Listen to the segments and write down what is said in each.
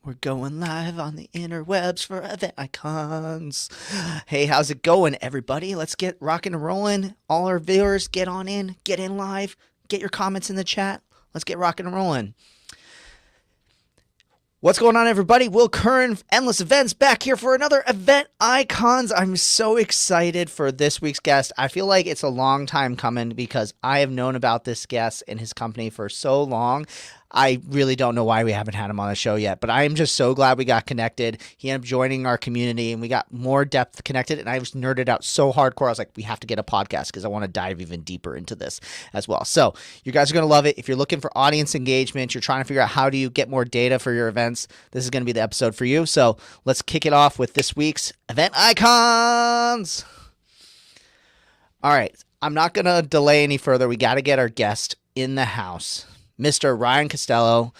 We're going live on the interwebs for event icons. Hey, how's it going, everybody? Let's get rocking and rolling. All our viewers, get on in, get in live, get your comments in the chat. Let's get rocking and rolling. What's going on, everybody? Will Curran, Endless Events, back here for another Event Icons. I'm so excited for this week's guest. I feel like it's a long time coming because I have known about this guest and his company for so long. I really don't know why we haven't had him on the show yet, but I am just so glad we got connected. He ended up joining our community and we got more depth connected, and I was nerded out so hardcore. I was like, we have to get a podcast because I want to dive even deeper into this as well. So you guys are going to love it. If you're looking for audience engagement, you're trying to figure out how do you get more data for your events, this is going to be the episode for you. So let's kick it off with this week's Event Icons. All right, I'm not going to delay any further. We got to get our guest in the house. Mr. Ryan Costello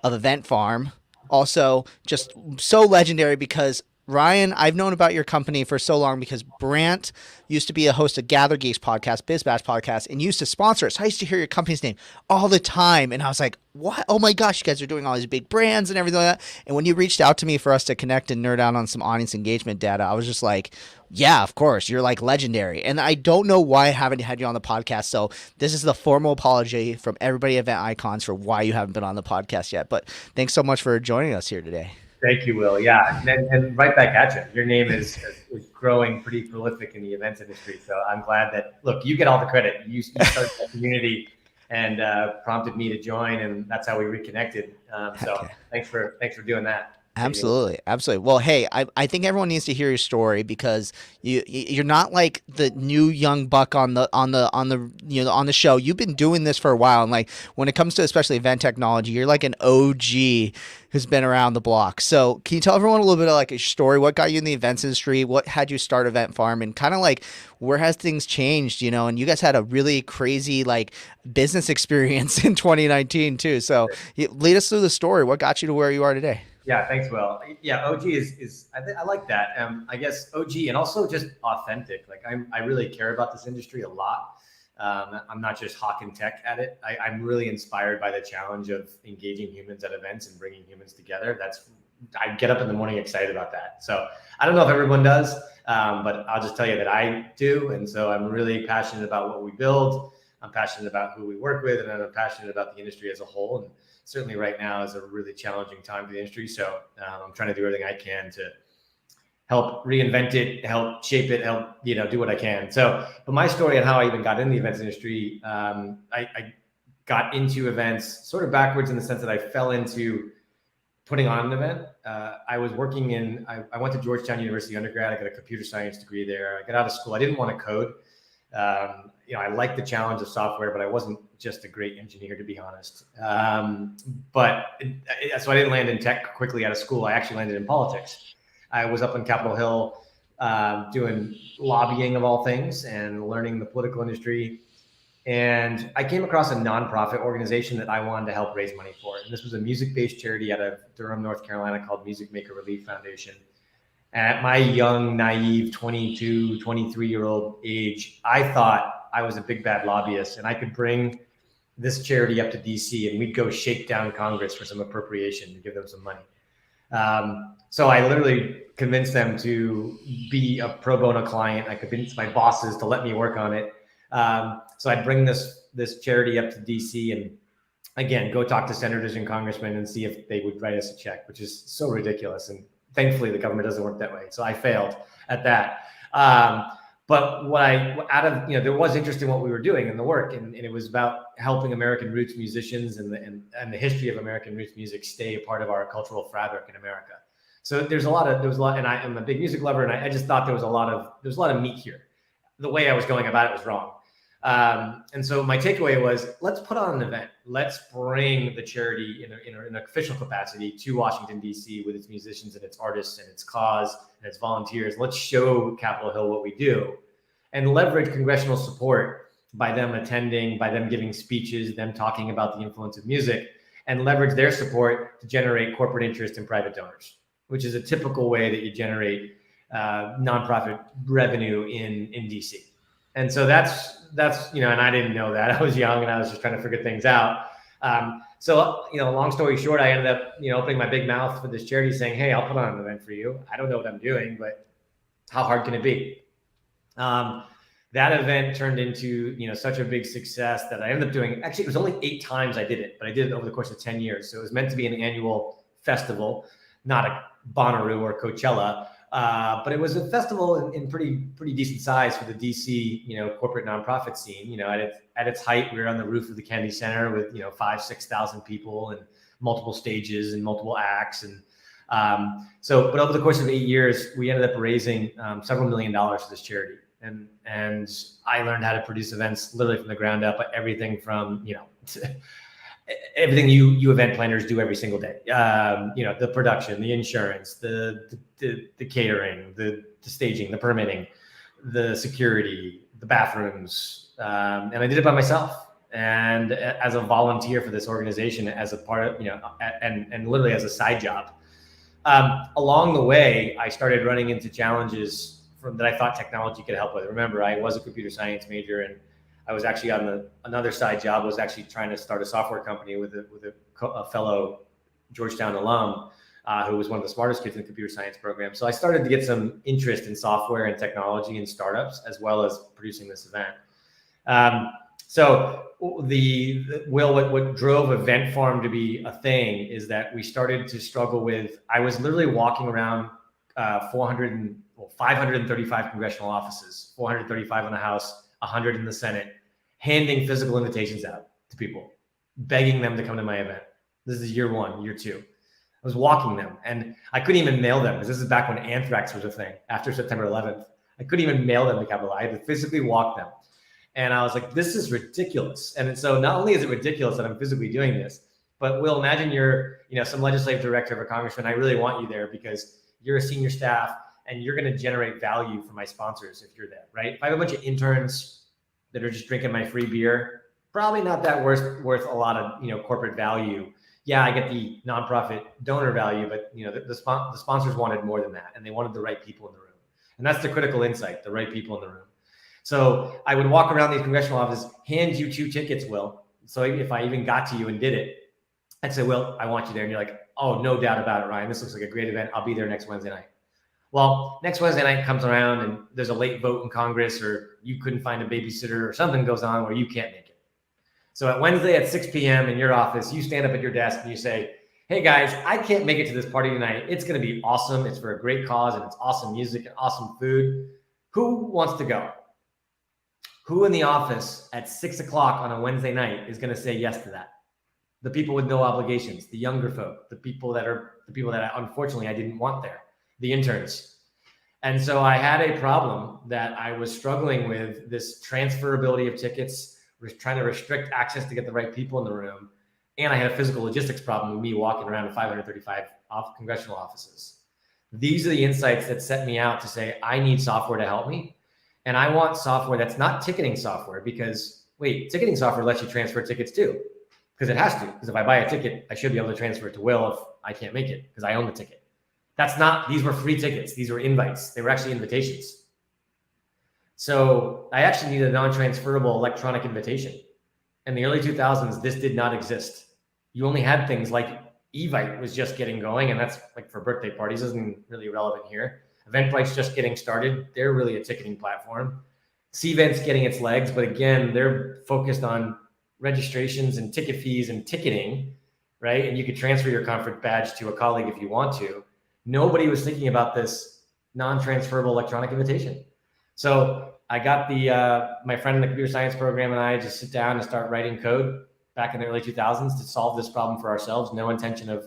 of Event Farm. Also, just so legendary because Ryan, I've known about your company for so long because Brant used to be a host of Gather Geeks podcast, Biz Bash podcast, and used to sponsor it. So I used to hear your company's name all the time. And I was like, what? Oh my gosh, you guys are doing all these big brands and everything like that. And when you reached out to me for us to connect and nerd out on some audience engagement data, I was just like, yeah, of course. You're like legendary. And I don't know why I haven't had you on the podcast. So this is the formal apology from everybody at Event Icons for why you haven't been on the podcast yet. But thanks so much for joining us here today. Thank you, Will. Yeah, and right back at you. Your name is growing pretty prolific in the events industry. So I'm glad that, look, you get all the credit. You started that community and prompted me to join, and that's how we reconnected. So thanks for doing that. Absolutely. Absolutely. Well, hey, I think everyone needs to hear your story because you're not like the new young buck on the show. You've been doing this for a while, and like when it comes to especially event technology, you're like an OG who's been around the block. So can you tell everyone a little bit of like your story? What got you in the events industry? What had you start Event Farm, and kind of like where has things changed, and you guys had a really crazy like business experience in 2019 too. So lead us through the story. What got you to where you are today? Yeah, thanks, Will. Yeah, OG is I like that. I guess OG and also just authentic. Like I really care about this industry a lot. I'm not just hawking tech at it. I'm really inspired by the challenge of engaging humans at events and bringing humans together. I get up in the morning excited about that. So I don't know if everyone does, but I'll just tell you that I do. And so I'm really passionate about what we build. I'm passionate about who we work with, and I'm passionate about the industry as a whole. And certainly right now is a really challenging time for the industry. So I'm trying to do everything I can to help reinvent it, help shape it, help, do what I can. So, but my story on how I even got in the events industry, I got into events sort of backwards in the sense that I fell into putting on an event. I was working I went to Georgetown University undergrad. I got a computer science degree there. I got out of school. I didn't want to code. I liked the challenge of software, but I wasn't just a great engineer, to be honest. So I didn't land in tech quickly out of school. I actually landed in politics. I was up on Capitol Hill doing lobbying of all things and learning the political industry. And I came across a nonprofit organization that I wanted to help raise money for. And this was a music-based charity out of Durham, North Carolina called Music Maker Relief Foundation. At my young, naive 22, 23-year-old age, I thought I was a big bad lobbyist and I could bring this charity up to DC and we'd go shake down Congress for some appropriation to give them some money. So I literally convinced them to be a pro bono client. I convinced my bosses to let me work on it. So I'd bring this charity up to DC and again, go talk to senators and congressmen and see if they would write us a check, which is so ridiculous. And thankfully, the government doesn't work that way. So I failed at that. But there was interest in what we were doing in the work. And it was about helping American roots musicians and the history of American roots music stay a part of our cultural fabric in America. So there was a lot, and I am a big music lover. And I just thought there was a lot of meat here. The way I was going about it was wrong. And so my takeaway was, let's put on an event. Let's bring the charity in an official capacity to Washington, D.C. with its musicians and its artists and its cause and its volunteers. Let's show Capitol Hill what we do and leverage congressional support by them attending, by them giving speeches, them talking about the influence of music, and leverage their support to generate corporate interest in private donors, which is a typical way that you generate nonprofit revenue in D.C. And so that's and I didn't know that. I was young and I was just trying to figure things out. So, long story short, I ended up, opening my big mouth for this charity saying, hey, I'll put on an event for you. I don't know what I'm doing, but how hard can it be? That event turned into, such a big success that I ended up doing, actually, it was only 8 times I did it, but I did it over the course of 10 years. So it was meant to be an annual festival, not a Bonnaroo or Coachella, but it was a festival in pretty decent size for the DC, corporate nonprofit scene. At its height, we were on the roof of the Kennedy Center with 5,000-6,000 people and multiple stages and multiple acts. And but over the course of 8 years, we ended up raising several $1 million for this charity. And I learned how to produce events literally from the ground up, everything from everything you event planners do every single day. The production, the insurance, the catering, the staging, the permitting, the security, the bathrooms, and I did it by myself and as a volunteer for this organization, as a part of and literally as a side job. Along the way, I started running into challenges that I thought technology could help with. Remember, I was a computer science major, and I was actually on another side job, was actually trying to start a software company with a fellow Georgetown alum who was one of the smartest kids in the computer science program. So I started to get some interest in software and technology and startups, as well as producing this event. So what drove Event Farm to be a thing is that we started to struggle with, I was literally walking around 535 congressional offices, 435 in the House, 100 in the Senate, handing physical invitations out to people, begging them to come to my event. This is year 1, year 2. I was walking them, and I couldn't even mail them, because this is back when anthrax was a thing, after September 11th. I couldn't even mail them to Capitol. I had to physically walk them. And I was like, this is ridiculous. And so not only is it ridiculous that I'm physically doing this, but Will, imagine you're some legislative director of a congressman. I really want you there because you're a senior staff, and you're going to generate value for my sponsors if you're there, right? If I have a bunch of interns that are just drinking my free beer, probably not that worth a lot of corporate value. Yeah, I get the nonprofit donor value, but the sponsors wanted more than that, and they wanted the right people in the room. And that's the critical insight: the right people in the room. So I would walk around these congressional offices, hand you 2 tickets, Will. So if I even got to you and did it, I'd say, Will, I want you there. And you're like, oh, no doubt about it, Ryan. This looks like a great event. I'll be there next Wednesday night. Well, next Wednesday night comes around and there's a late vote in Congress, or you couldn't find a babysitter, or something goes on where you can't make it. So at Wednesday at 6 p.m. in your office, you stand up at your desk and you say, hey guys, I can't make it to this party tonight. It's going to be awesome. It's for a great cause, and it's awesome music and awesome food. Who wants to go? Who in the office at 6 o'clock on a Wednesday night is going to say yes to that? The people with no obligations, the younger folk, the people that unfortunately I didn't want there, the interns. And so I had a problem that I was struggling with, this transferability of tickets, trying to restrict access to get the right people in the room. And I had a physical logistics problem with me walking around to 535 congressional offices. These are the insights that set me out to say, I need software to help me. And I want software that's not ticketing software, because ticketing software lets you transfer tickets too, because it has to. Because if I buy a ticket, I should be able to transfer it to Will if I can't make it, because I own the ticket. These were free tickets. These were invites. They were actually invitations. So I actually needed a non-transferable electronic invitation. In the early 2000s, this did not exist. You only had things like Evite was just getting going, and that's like for birthday parties, isn't really relevant here. Eventbrite's just getting started. They're really a ticketing platform. Cvent's getting its legs, but again, they're focused on registrations and ticket fees and ticketing, right? And you could transfer your conference badge to a colleague if you want to. Nobody was thinking about this non-transferable electronic invitation. So I got my friend in the computer science program and I just sit down and start writing code back in the early 2000s to solve this problem for ourselves. No intention of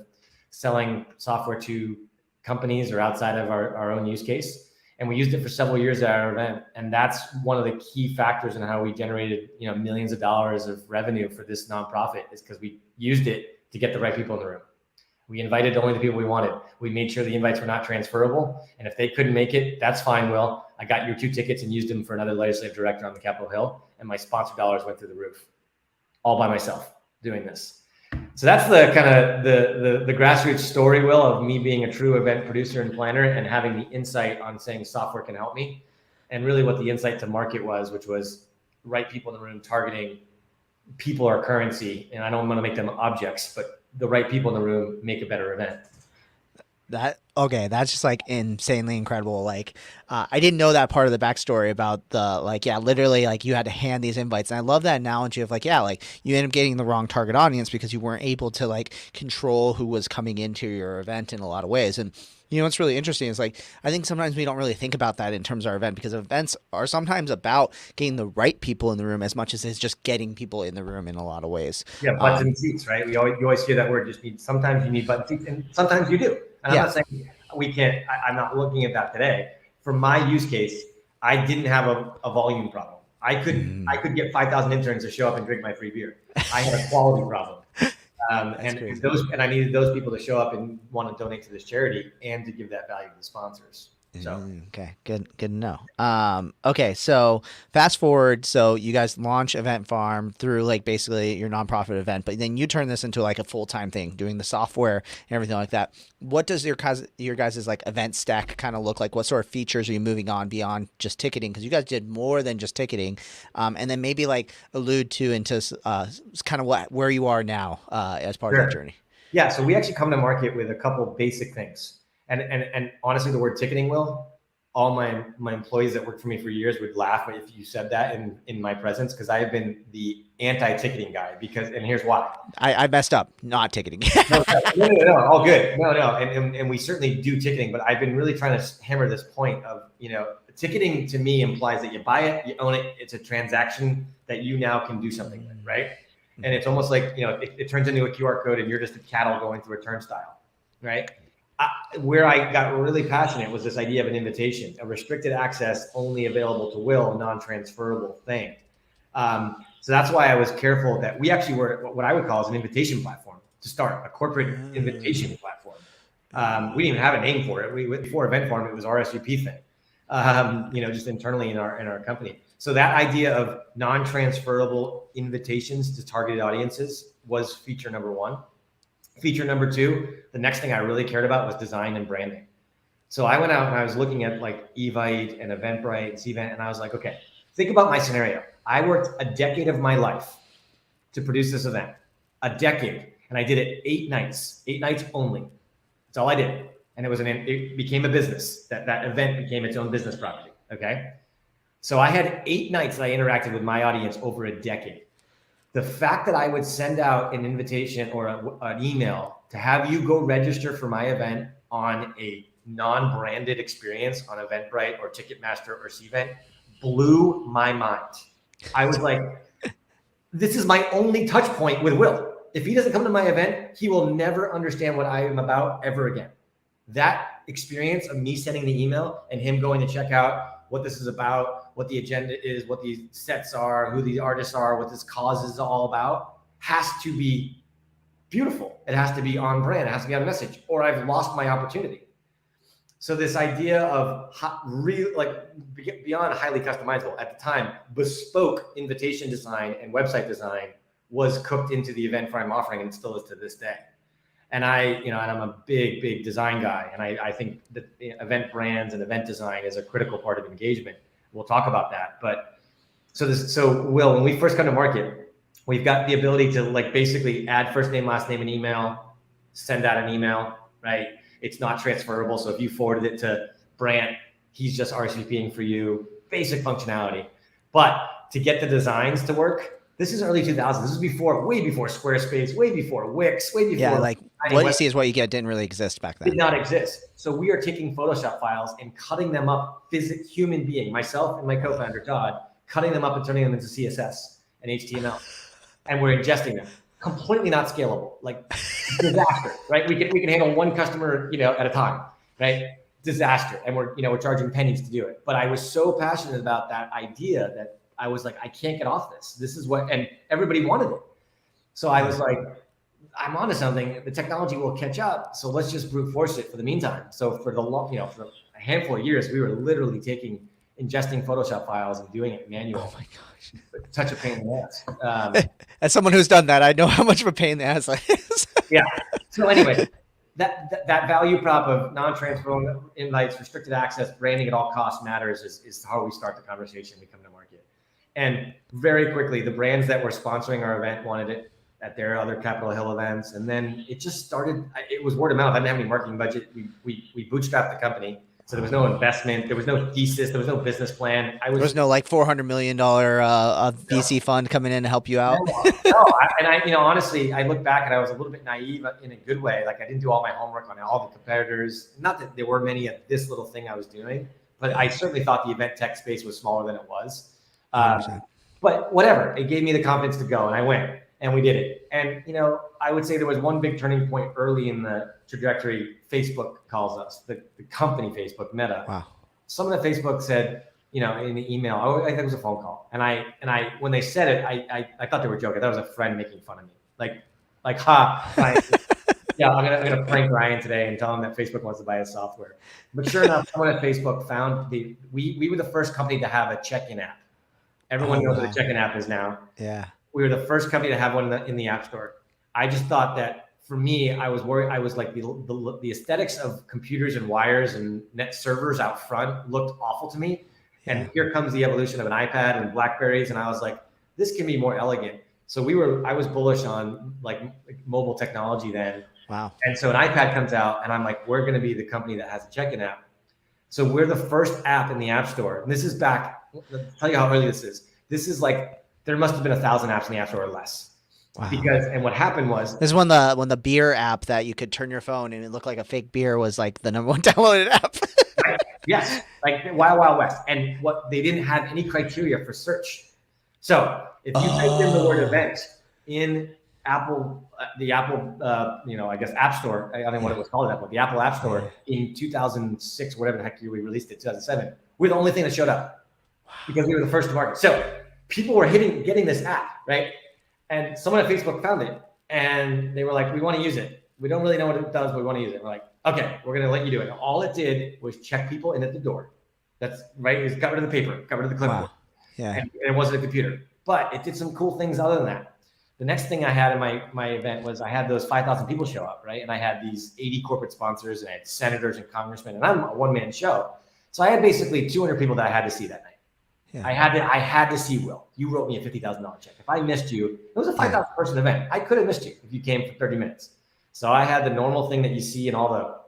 selling software to companies or outside of our own use case. And we used it for several years at our event. And that's one of the key factors in how we generated, millions of dollars of revenue for this nonprofit, is because we used it to get the right people in the room. We invited only the people we wanted. We made sure the invites were not transferable. And if they couldn't make it, that's fine, Will. I got your 2 tickets and used them for another legislative director on the Capitol Hill. And my sponsor dollars went through the roof, all by myself doing this. So that's the kind of the grassroots story, Will, of me being a true event producer and planner and having the insight on saying software can help me. And really what the insight to market was, which was right people in the room, targeting people are currency, and I don't want to make them objects, but the right people in the room make a better event. That's just like insanely incredible. Like, I didn't know that part of the backstory about the like, yeah, literally, like you had to hand these invites, and I love that analogy of like, yeah, like you end up getting the wrong target audience because you weren't able to like control who was coming into your event in a lot of ways. And you know what's really interesting is like I think sometimes we don't really think about that in terms of our event, because events are sometimes about getting the right people in the room as much as it's just getting people in the room in a lot of ways. Yeah, butts and seats, right? You always hear that word. Just need, sometimes you need butt and seats, and sometimes you do. And I'm not saying we can't. I'm not looking at that today. For my use case, I didn't have a volume problem. I could get 5,000 interns to show up and drink my free beer. I had a quality problem. And I needed those people to show up and want to donate to this charity and to give that value to the sponsors. So okay, good to know. Okay, so fast forward, so you guys launch Event Farm through like basically your nonprofit event, but then you turn this into like a full-time thing, doing the software and everything like that. What does your guys' like event stack kind of look like? What sort of features are you moving on beyond just ticketing? Because you guys did more than just ticketing, and then maybe like allude to into kind of where you are now as part of that journey. Yeah, so we actually come to market with a couple basic things. And honestly, the word ticketing, all my employees that worked for me for years would laugh if you said that in my presence, because I have been the anti-ticketing guy, and here's why. I messed up, not ticketing. no, all good. No. And we certainly do ticketing, but I've been really trying to hammer this point of, ticketing to me implies that you buy it, you own it. It's a transaction that you now can do something with, right? And it's almost like, it turns into a QR code and you're just a cattle going through a turnstile, right? Where I got really passionate was this idea of an invitation, a restricted access, only available to Will, non-transferable thing. So that's why I was careful that we actually were what I would call as an invitation platform to start, a corporate invitation platform. We didn't even have a name for it. Before Event Farm, it was RSVP thing, just internally in our company. So that idea of non-transferable invitations to targeted audiences was feature number one. Feature number two, the next thing I really cared about was design and branding. So I went out and I was looking at like Evite and Eventbrite and Cvent, and I was like, okay, think about my scenario. I worked a decade of my life to produce this event, a decade, and I did it 8 nights only. That's all I did. And it became a business. That event became its own business property. Okay. So I had 8 nights that I interacted with my audience over a decade. The fact that I would send out an invitation or an email to have you go register for my event on a non-branded experience on Eventbrite or Ticketmaster or Cvent blew my mind. I was like, this is my only touch point with Will. If he doesn't come to my event, he will never understand what I am about ever again. That experience of me sending the email and him going to check out what this is about, what the agenda is, what these sets are, who the artists are, what this cause is all about, has to be beautiful. It has to be on brand. It has to be on message, or I've lost my opportunity. So this idea of beyond highly customizable, at the time, bespoke invitation design and website design was cooked into the Event Farm offering, and it still is to this day. And and I'm a big design guy. And I think that event brands and event design is a critical part of engagement. We'll talk about that. But so Will, when we first come to market, we've got the ability to like basically add first name, last name, and email, send out an email, right? It's not transferable. So if you forwarded it to Brant, he's just RSVPing for you, basic functionality. But to get the designs to work, this is early 2000s. This is way before Squarespace, way before Wix, way before. Yeah, like what you see is what you get didn't really exist back then. Did not exist. So we are taking Photoshop files and cutting them up, human being, myself and my co-founder Todd, cutting them up and turning them into CSS and HTML, and we're ingesting them. Completely not scalable, like disaster, right? We can handle one customer, at a time, right? Disaster, and we're charging pennies to do it. But I was so passionate about that idea that I was like, I can't get off this. This is and everybody wanted it. So I was like, I'm onto something. The technology will catch up. So let's just brute force it for the meantime. So for for a handful of years, we were literally ingesting Photoshop files and doing it manually. Oh my gosh. Such a pain in the ass. As someone who's done that, I know how much of a pain the ass that is. Yeah. So anyway, that value prop of non-transferable invites, restricted access, branding at all costs matters is how we start the conversation. We come to market. And very quickly, the brands that were sponsoring our event wanted it at their other Capitol Hill events. And then it just started, it was word of mouth. I didn't have any marketing budget. We bootstrapped the company. So there was no investment. There was no thesis. There was no business plan. There was no like $400 million VC fund coming in to help you no, out. no. Honestly, I look back and I was a little bit naive in a good way. Like I didn't do all my homework on all the competitors. Not that there were many of this little thing I was doing, but I certainly thought the event tech space was smaller than it was. But whatever, it gave me the confidence to go, and I went, and we did it. And I would say there was one big turning point early in the trajectory. Facebook calls us, the company Facebook, Meta. Wow. Someone at Facebook said, in the email, I think it was a phone call, and I when they said it, I thought they were joking. That was a friend making fun of me, like ha. Yeah, I'm gonna prank Ryan today and tell him that Facebook wants to buy his software. But sure enough, someone at Facebook found we were the first company to have a check-in app. Everyone knows what a check-in app is now. Yeah. We were the first company to have one in the App Store. I just thought that for me, I was worried. I was like the aesthetics of computers and wires and net servers out front looked awful to me. Yeah. And here comes the evolution of an iPad and BlackBerries, and I was like, this can be more elegant. So I was bullish on like mobile technology then. Wow. And so an iPad comes out, and I'm like, we're going to be the company that has a check-in app. So we're the first app in the App Store. And this is back. I'll tell you how early this is. This is like, there must have been 1,000 apps in the App Store or less. Wow. And what happened was, this is when the beer app that you could turn your phone and it looked like a fake beer was like the #1 downloaded app. Right? Yes, like Wild West. And what they didn't have any criteria for search. So if you typed in the word event in Apple, the Apple, I guess App Store, I don't know what it was called at that point, the Apple App Store in 2006, whatever the heck year we released it, 2007, we're the only thing that showed up because we were the first to market. So people were getting this app, right? And someone at Facebook found it and they were like, we want to use it. We don't really know what it does, but we want to use it. We're like, okay, we're going to let you do it. And all it did was check people in at the door. That's right. It got rid of the paper, got rid of the clipboard. Wow. Yeah. And it wasn't a computer, but it did some cool things other than that. The next thing I had in my event was I had those 5,000 people show up, right? And I had these 80 corporate sponsors and I had senators and congressmen, and I'm a one-man show. So I had basically 200 people that I had to see that night. Yeah. I had to see Will. You wrote me a $50,000 check. If I missed you, it was a 5,000 person event. I could have missed you if you came for 30 minutes. So I had the normal thing that you see in all the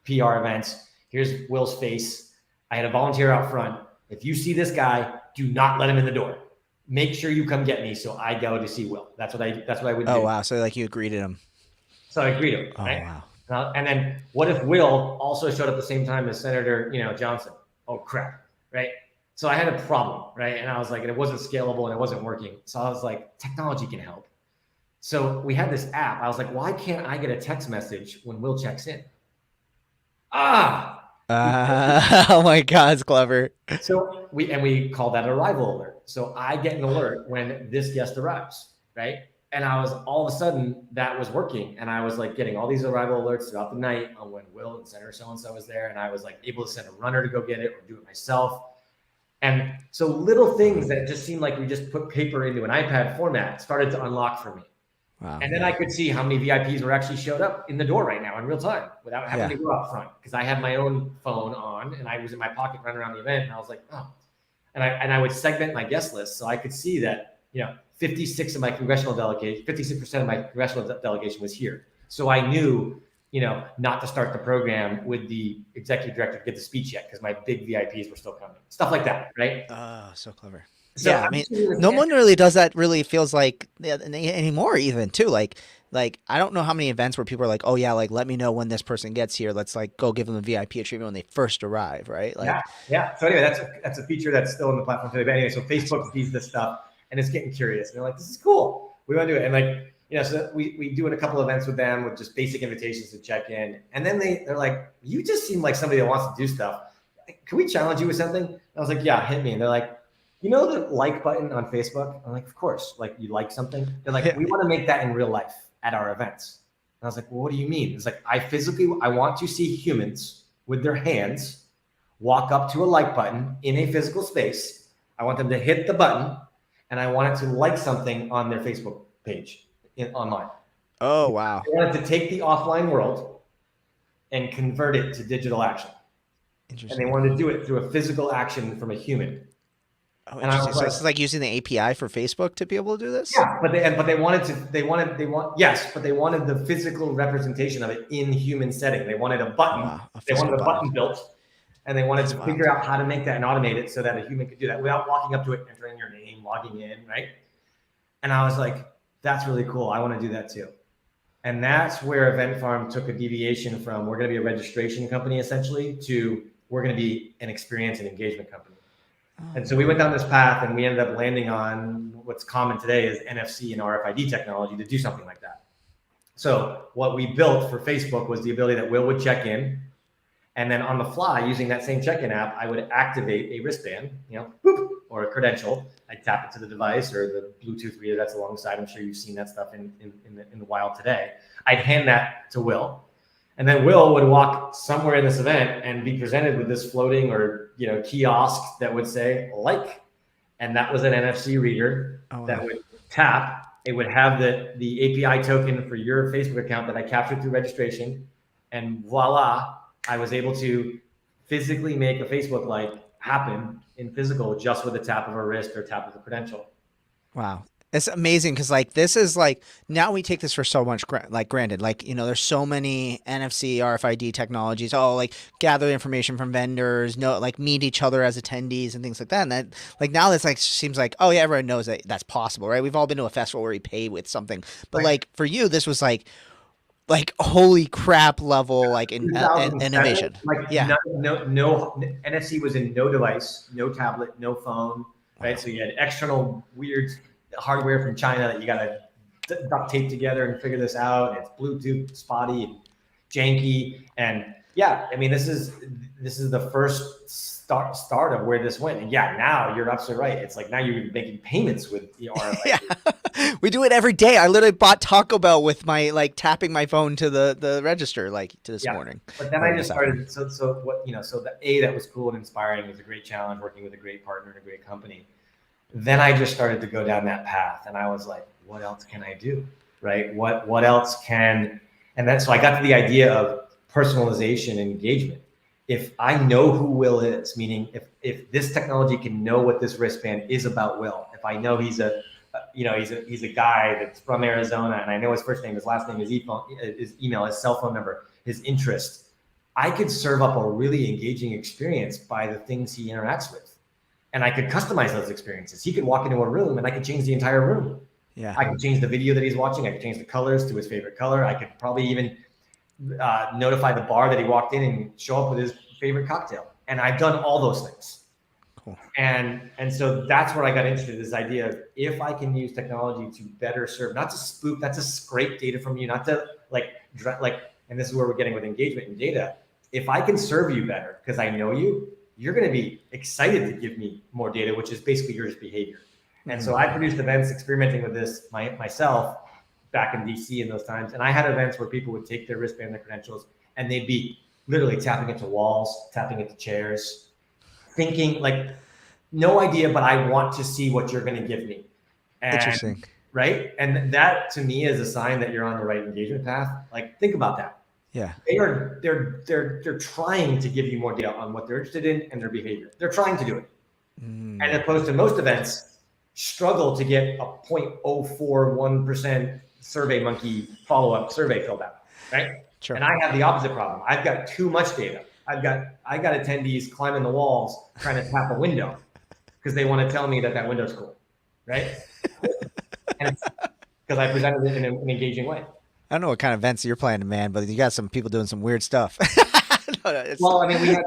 PR events. Here's Will's face. I had a volunteer out front. If you see this guy, do not let him in the door. Make sure you come get me. So I go to see Will. That's what I would do. Oh, wow. So like you greeted him. So I greeted him. Oh, right? Wow. And then what if Will also showed up at the same time as Senator, Johnson? Oh, crap. Right. So I had a problem. Right. And I was like, and it wasn't scalable and it wasn't working. So I was like, technology can help. So we had this app. I was like, why can't I get a text message when Will checks in? Oh my God, it's clever. So we call that arrival alert. So I get an alert when this guest arrives, right? And I was all of a sudden that was working, and I was like getting all these arrival alerts throughout the night on when Will and Senator so-and-so was there, and I was like able to send a runner to go get it or do it myself. And so little things that just seemed like we just put paper into an iPad format started to unlock for me. Wow. And then I could see how many VIPs were actually showed up in the door right now in real time without having to go up front, because I had my own phone on and I was in my pocket running around the event, and I was like, oh, and I would segment my guest list so I could see that 56% of my congressional delegation was here. So I knew not to start the program with the executive director to get the speech yet because my big VIPs were still coming. Stuff like that, right? Oh, so clever. So yeah, I mean, no one really does that. Really feels like anymore, even too. Like I don't know how many events where people are like, "Oh yeah, like let me know when this person gets here. Let's like go give them a VIP treatment when they first arrive." Right? Like, yeah. So anyway, that's a feature that's still on the platform today. But anyway, so Facebook sees this stuff and it's getting curious. And they're like, "This is cool. We want to do it." And like so we do it a couple events with them with just basic invitations to check in. And then they're like, "You just seem like somebody that wants to do stuff. Can we challenge you with something?" And I was like, "Yeah, hit me." And they're like, "You know the like button on Facebook?" I'm like, "Of course." Like, you like something? They're like, "We want to make that in real life at our events." And I was like, "Well, what do you mean?" It's like, I want to see humans with their hands walk up to a like button in a physical space. I want them to hit the button, and I want it to like something on their Facebook page online. Oh, wow. I wanted to take the offline world and convert it to digital action. Interesting. And they wanted to do it through a physical action from a human. Oh, And I interesting. was So like, this is like using the API for Facebook to be able to do this? yeah, but they wanted the physical representation of it in human setting. They wanted a Oh, button. wow. A They physical wanted a button. button built, and they wanted That's to wild. figure out how to make that and automate it so that a human could do that without walking up to it, entering your name, logging in, right? And I was like, that's really cool. I want to do that too. And that's where Event Farm took a deviation from we're going to be a registration company essentially to we're going to be an experience and engagement company. And so we went down this path and we ended up landing on what's common today is NFC and RFID technology to do something like that. So what we built for Facebook was the ability that Will would check in, and then on the fly, using that same check-in app, I would activate a wristband, boop, or a credential. I'd tap it to the device or the Bluetooth reader that's alongside. I'm sure you've seen that stuff in the wild today. I'd hand that to Will. And then Will would walk somewhere in this event and be presented with this floating or kiosk that would say like, and that was an NFC reader that would tap. It would have the API token for your Facebook account that I captured through registration, and voila, I was able to physically make a Facebook like happen in physical just with a tap of a wrist or tap of a credential. Wow. It's amazing because like this is like now we take this for so much granted. Like, there's so many NFC, RFID technologies. Oh, like gather information from vendors, like meet each other as attendees and things like that. And that like now this like seems like, oh yeah, everyone knows that that's possible, right? We've all been to a festival where we pay with something. But Right. like for you, this was like holy crap level like in 2007, innovation. like Yeah. no NFC was in no device, no tablet, no phone, right? So you had external weird hardware from China that you got to duct tape together and figure this out. It's Bluetooth spotty and janky, and yeah, I mean this is the first start of where this went. And yeah, now you're absolutely right. It's like now you're making payments with the RFID. Yeah. We do it every day. I literally bought Taco Bell with my like tapping my phone to the register like to this morning. But then I just started. So what so that was cool and inspiring. It was a great challenge working with a great partner and a great company. Then I just started to go down that path, and I was like, what else can I do, right? What else can? And then so I got to the idea of personalization and engagement. If I know who Will is, meaning if this technology can know what this wristband is about Will, if I know he's a guy that's from Arizona, and I know his first name, his last name, his email, his cell phone number, his interest, I could serve up a really engaging experience by the things he interacts with. And I could customize those experiences. He could walk into a room and I could change the entire room. Yeah. I could change the video that he's watching. I could change the colors to his favorite color. I could probably even notify the bar that he walked in and show up with his favorite cocktail. And I've done all those things. Cool. And so that's where I got interested in this idea of if I can use technology to better serve, not to spoof, not to scrape data from you, not to and this is where we're getting with engagement and data. If I can serve you better because I know you, you're going to be excited to give me more data, which is basically your behavior. And so I produced events experimenting with this myself back in DC in those times. And I had events where people would take their wristband, their credentials, and they'd be literally tapping into walls, tapping into chairs, thinking like, no idea, but I want to see what you're going to give me. And, Interesting. Right. And that to me is a sign that you're on the right engagement path. Like, think about that. Yeah. They're trying to give you more data on what they're interested in and their behavior. They're trying to do it. And opposed to most events struggle to get a 0.041% survey monkey follow-up survey filled out. Right. Sure. And I have the opposite problem. I've got too much data. I got attendees climbing the walls trying to tap a window because they want to tell me that window's cool. Right. And because I presented it in an engaging way. I don't know what kind of events you're planning, man, but you got some people doing some weird stuff. Well, I mean, we had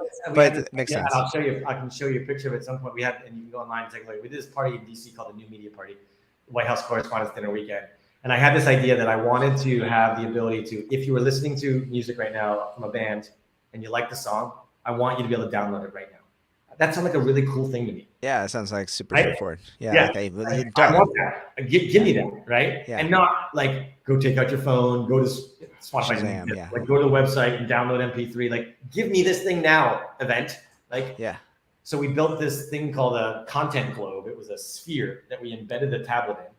it makes sense. I can show you a picture of it at some point. We had, and you can go online and take a look. We did this party in DC called the New Media Party, White House Correspondents' Dinner Weekend. And I had this idea that I wanted to have the ability to, if you were listening to music right now from a band and you like the song, I want you to be able to download it right now. That sounds like a really cool thing to me. Yeah, it sounds like super straightforward. Yeah. Okay, I want that. Give me that, right? Yeah. And not like go take out your phone, go to Spotify, like go to the website and download MP3. Like, give me this thing now, event. Like, yeah. So we built this thing called a content globe. It was a sphere that we embedded the tablet in,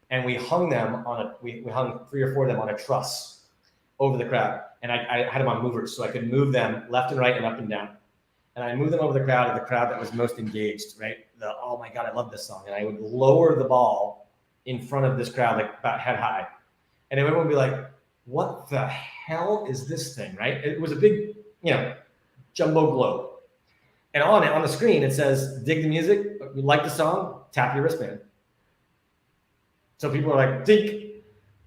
and we hung them on we hung 3 or 4 of them on a truss over the crowd, and I had them on movers so I could move them left and right and up and down. And I moved them over the crowd that was most engaged, right? oh my God, I love this song. And I would lower the ball in front of this crowd, like about head high. And everyone would be like, what the hell is this thing, right? It was a big, jumbo globe. And on it, on the screen, it says, dig the music, you like the song, tap your wristband. So people are like, dink.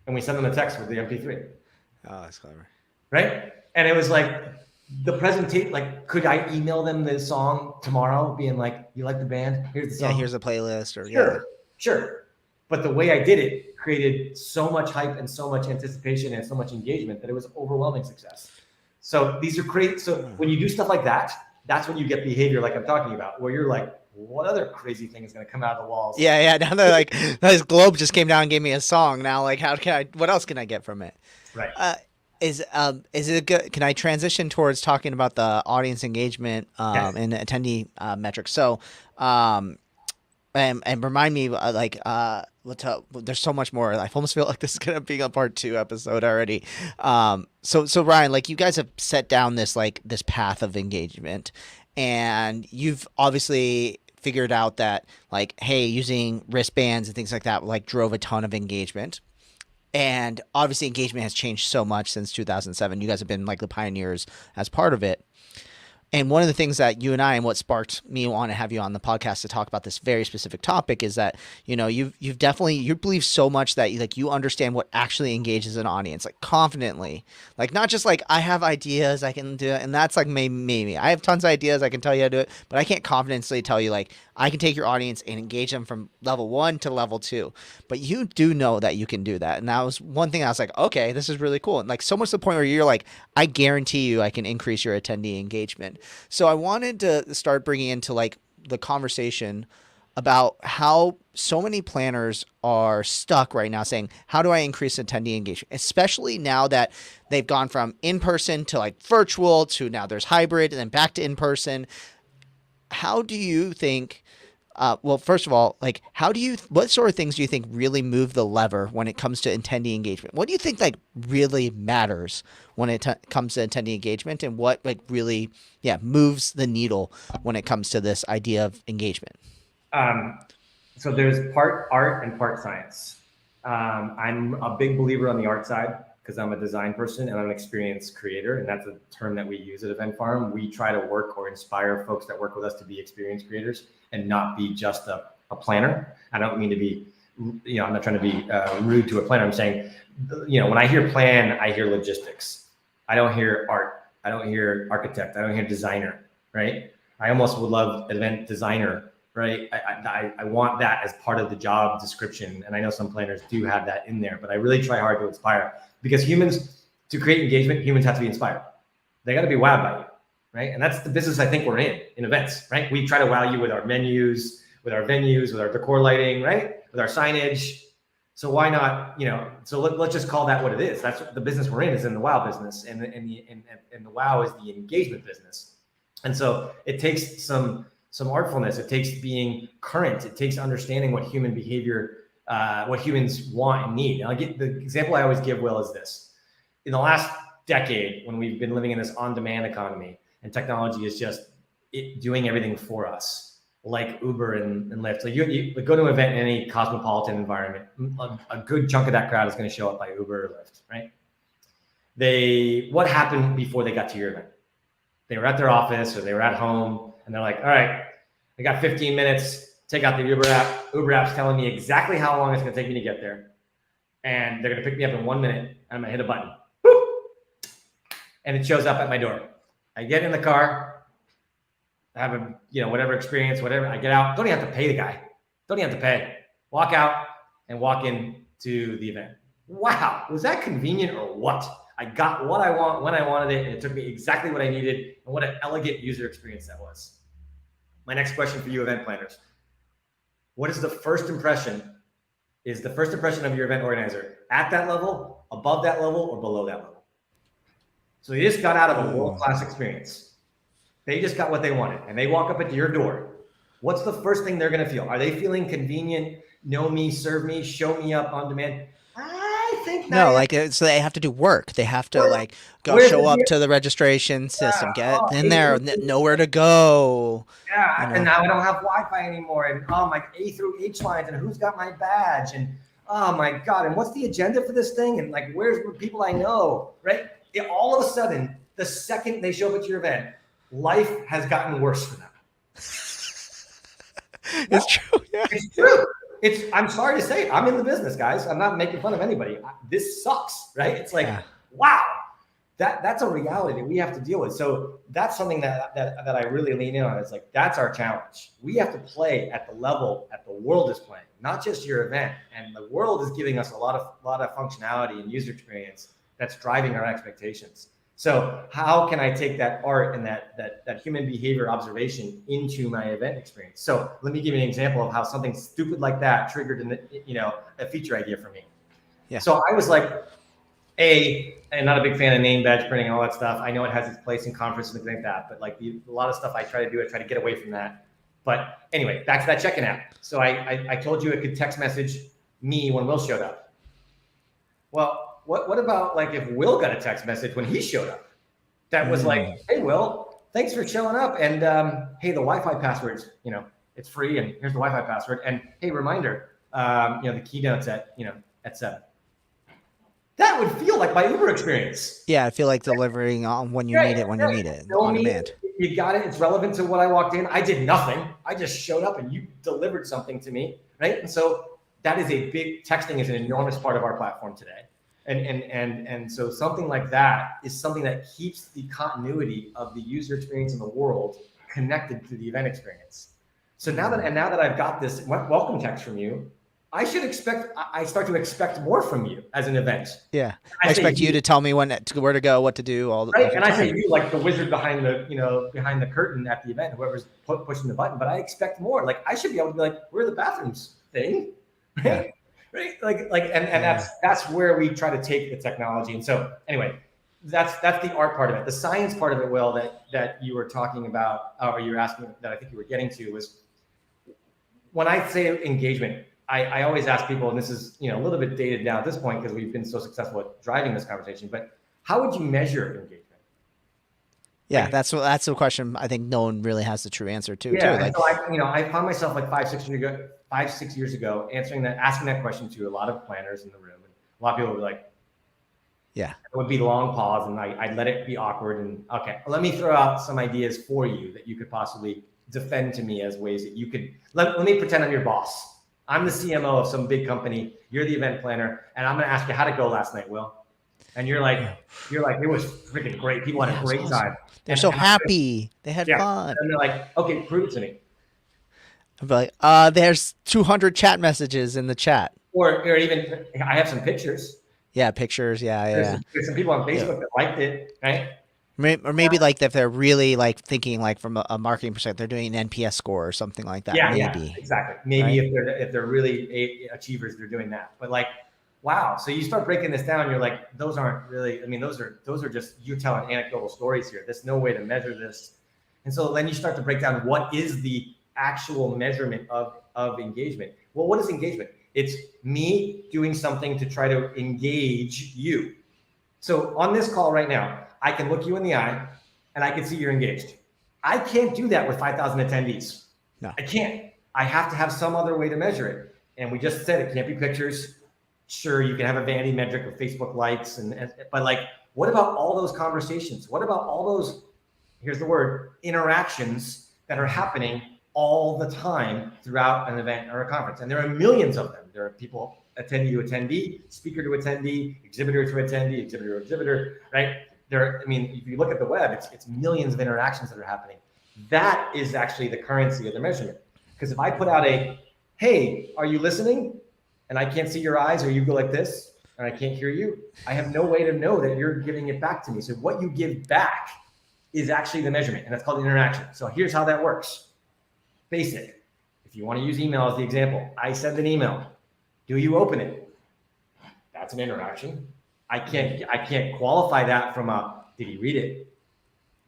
And we send them a text with the MP3. Oh, that's clever. Right? And it was like the presentation, like, could I email them the song tomorrow being like, you like the band? Here's the song. Yeah, here's a playlist. Or Sure. But the way I did it created so much hype and so much anticipation and so much engagement that it was overwhelming success. So these are great. So when you do stuff like that, that's when you get behavior like I'm talking about, where you're like, what other crazy thing is going to come out of the walls? Yeah. Now they're like, this globe just came down and gave me a song. Now, like, what else can I get from it? Right. Is it good? Can I transition towards talking about the audience engagement and attendee metrics? So, and remind me, there's so much more. I almost feel like this is gonna be a part 2 episode already. So Ryan, like, you guys have set down this path of engagement, and you've obviously figured out that, like, hey, using wristbands and things like that, like, drove a ton of engagement. And obviously engagement has changed so much since 2007. You guys have been like the pioneers as part of it. And one of the things that you and I, and what sparked me want to have you on the podcast to talk about this very specific topic, is that, you've definitely, you believe so much that you understand what actually engages an audience, like, confidently, like, not just like, I have ideas, I can do it. And that's like, maybe I have tons of ideas, I can tell you how to do it, but I can't confidently tell you, like, I can take your audience and engage them from level 1 to level 2. But you do know that you can do that. And that was one thing I was like, okay, this is really cool. And like, so much to the point where you're like, I guarantee you I can increase your attendee engagement. So I wanted to start bringing into like the conversation about how so many planners are stuck right now saying, how do I increase attendee engagement? Especially now that they've gone from in-person to like virtual to now there's hybrid and then back to in-person. How do you think, well, first of all, like, what sort of things do you think really move the lever when it comes to attendee engagement? What do you think like really matters when it comes to attendee engagement, and what like really, moves the needle when it comes to this idea of engagement? So there's part art and part science. I'm a big believer on the art side because I'm a design person and I'm an experienced creator. And that's a term that we use at Event Farm. We try to work or inspire folks that work with us to be experienced creators and not be just a planner. I don't mean to be, I'm not trying to be rude to a planner. I'm saying, when I hear plan, I hear logistics. I don't hear art. I don't hear architect. I don't hear designer, right? I almost would love event designer, right? I want that as part of the job description. And I know some planners do have that in there, but I really try hard to inspire, because to create engagement, humans have to be inspired. They got to be wowed by you, right? And that's the business I think we're in events, right? We try to wow you with our menus, with our venues, with our decor lighting, right? With our signage. So why not, so let's just call that what it is. That's what the business we're in, is in the wow business. And the wow is the engagement business. And so it takes some artfulness. It takes being current. It takes understanding what human behavior, what humans want and need. And I'll get the example I always give, Will, is this. In the last decade, when we've been living in this on-demand economy and technology is just doing everything for us, like Uber and Lyft. So you go to an event in any cosmopolitan environment, a good chunk of that crowd is going to show up by Uber or Lyft, right? What happened before they got to your event? They were at their office or they were at home, and they're like, all right, I got 15 minutes. Take out the Uber app. Uber app's telling me exactly how long it's going to take me to get there. And they're going to pick me up in 1 minute. And I'm going to hit a button. Boop! And it shows up at my door. I get in the car. I have a, whatever experience, whatever. I get out. Don't even have to pay the guy. Don't even have to pay. Walk out and walk into the event. Wow. Was that convenient or what? I got what I want when I wanted it. And it took me exactly what I needed. And what an elegant user experience that was. My next question for you event planners. What is the first impression? Is the first impression of your event organizer at that level, above that level, or below that level? So they just got out of a world-class experience. They just got what they wanted, and they walk up at your door. What's the first thing they're going to feel? Are they feeling convenient? Know me, serve me, show me up on demand? I think No, that like so they have to do work. They have to where, like go where's the show up deal? to the registration system, get Oh, in there, nowhere to go. You yeah, and know, now I don't have Wi-Fi anymore, and oh my A through H lines, and who's got my badge, and oh my God, and what's the agenda for this thing, and like where's the people I know, right? All of a sudden, the second they show up at your event, life has gotten worse for them. No, it's true. Yeah, it's yeah, true. I'm sorry to say, I'm in the business, guys. I'm not making fun of anybody. This sucks, right? It's like, yeah. wow, that's a reality that we have to deal with. So that's something that I really lean in on. It's like, that's our challenge. We have to play at the level that the world is playing, not just your event. And the world is giving us a lot of functionality and user experience that's driving our expectations. So how can I take that art and that human behavior observation into my event experience? So let me give you an example of how something stupid like that triggered a feature idea for me. Yeah. So I was like, I'm not a big fan of name badge printing and all that stuff. I know it has its place in conferences and things like that, but like a lot of stuff I try to get away from that. But anyway, back to that check-in app. So I told you it could text message me when Will showed up. Well, what about like if Will got a text message when he showed up? That was like, hey, Will, thanks for showing up. And hey, the Wi-Fi password's, it's free, and here's the Wi-Fi password. And hey, reminder, the keynote's at 7. That would feel like my Uber experience. Yeah, I feel like delivering on when you need it, when you need it, on demand. You got it. It's relevant to what I walked in. I did nothing. I just showed up and you delivered something to me, right? And so that is texting is an enormous part of our platform today. And so something like that is something that keeps the continuity of the user experience in the world connected to the event experience. So now that I've got this welcome text from you, I start to expect more from you as an event. Yeah, I expect you to tell me where to go, what to do, all the right. And I say you like the wizard behind the curtain at the event, whoever's pushing the button. But I expect more. Like I should be able to be like, where are the bathrooms thing, right? Yeah. Right. And that's where we try to take the technology. And so anyway, that's the art part of it. The science part of it, Will, that you were talking about, or you were asking, that I think you were getting to, was when I say engagement. I always ask people, and this is a little bit dated now at this point because we've been so successful at driving this conversation, but how would you measure engagement? Yeah, that's the question I think no one really has the true answer to. Yeah, too. Like, so I found myself like 5-6 years ago asking that question to a lot of planners in the room, and a lot of people would be like, yeah, it would be long pause, and I'd let it be awkward, and okay, let me throw out some ideas for you that you could possibly defend to me as ways that you could let me pretend I'm your boss. I'm the CMO of some big company. You're the event planner, and I'm going to ask you, how'd it go last night, Will? And you're like, it was freaking great. People had a great time. They're so happy. They had fun. And they're like, okay, prove it to me. I'd be like, there's 200 chat messages in the chat. Or even, I have some pictures. Yeah, pictures. Yeah. There's some people on Facebook that liked it, right? Or maybe like if they're really like thinking like from a marketing perspective, they're doing an NPS score or something like that. Yeah, maybe. Yeah, exactly. Maybe right? if they're really achievers, they're doing that. But like, wow. So you start breaking this down, you're like, those aren't really. I mean, those are just you telling anecdotal stories here. There's no way to measure this. And so then you start to break down what is the actual measurement of engagement. Well, what is engagement? It's me doing something to try to engage you. So on this call right now, I can look you in the eye and I can see you're engaged. I can't do that with 5,000 attendees. No, I can't. I have to have some other way to measure it. And we just said it can't be pictures. Sure, you can have a vanity metric of Facebook likes, but like, what about all those conversations? What about all those, here's the word, interactions that are happening all the time throughout an event or a conference? And there are millions of them. There are people, attendee to attendee, speaker to attendee, exhibitor to attendee, exhibitor to exhibitor, right? If you look at the web, it's millions of interactions that are happening. That is actually the currency of the measurement. Because if I put out hey, are you listening? And I can't see your eyes, or you go like this, and I can't hear you, I have no way to know that you're giving it back to me. So what you give back is actually the measurement, and that's called interaction. So here's how that works. Basic. If you want to use email as the example, I send an email. Do you open it? That's an interaction. I can't qualify that from did he read it?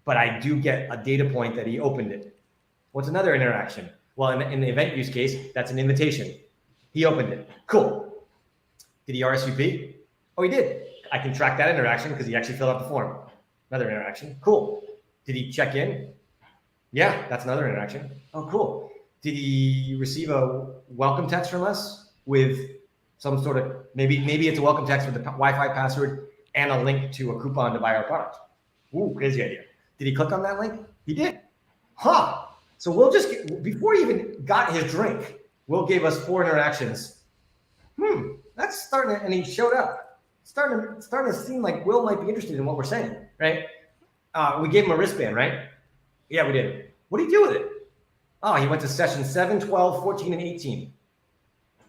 But I do get a data point that he opened it. What's another interaction? Well, in the event use case, that's an invitation. He opened it. Cool. Did he RSVP? Oh, he did. I can track that interaction because he actually filled out the form. Another interaction. Cool. Did he check in? Yeah, that's another interaction. Oh, cool. Did he receive a welcome text from us with some sort of, maybe it's a welcome text with the Wi-Fi password and a link to a coupon to buy our product? Ooh, crazy idea. Did he click on that link? He did. Huh. So we'll just before he even got his drink, Will gave us 4 interactions. That's starting to, and he showed up. Starting to seem like Will might be interested in what we're saying, right? We gave him a wristband, right? Yeah, we did. What did he do with it? Oh, he went to session 7, 12, 14, and 18.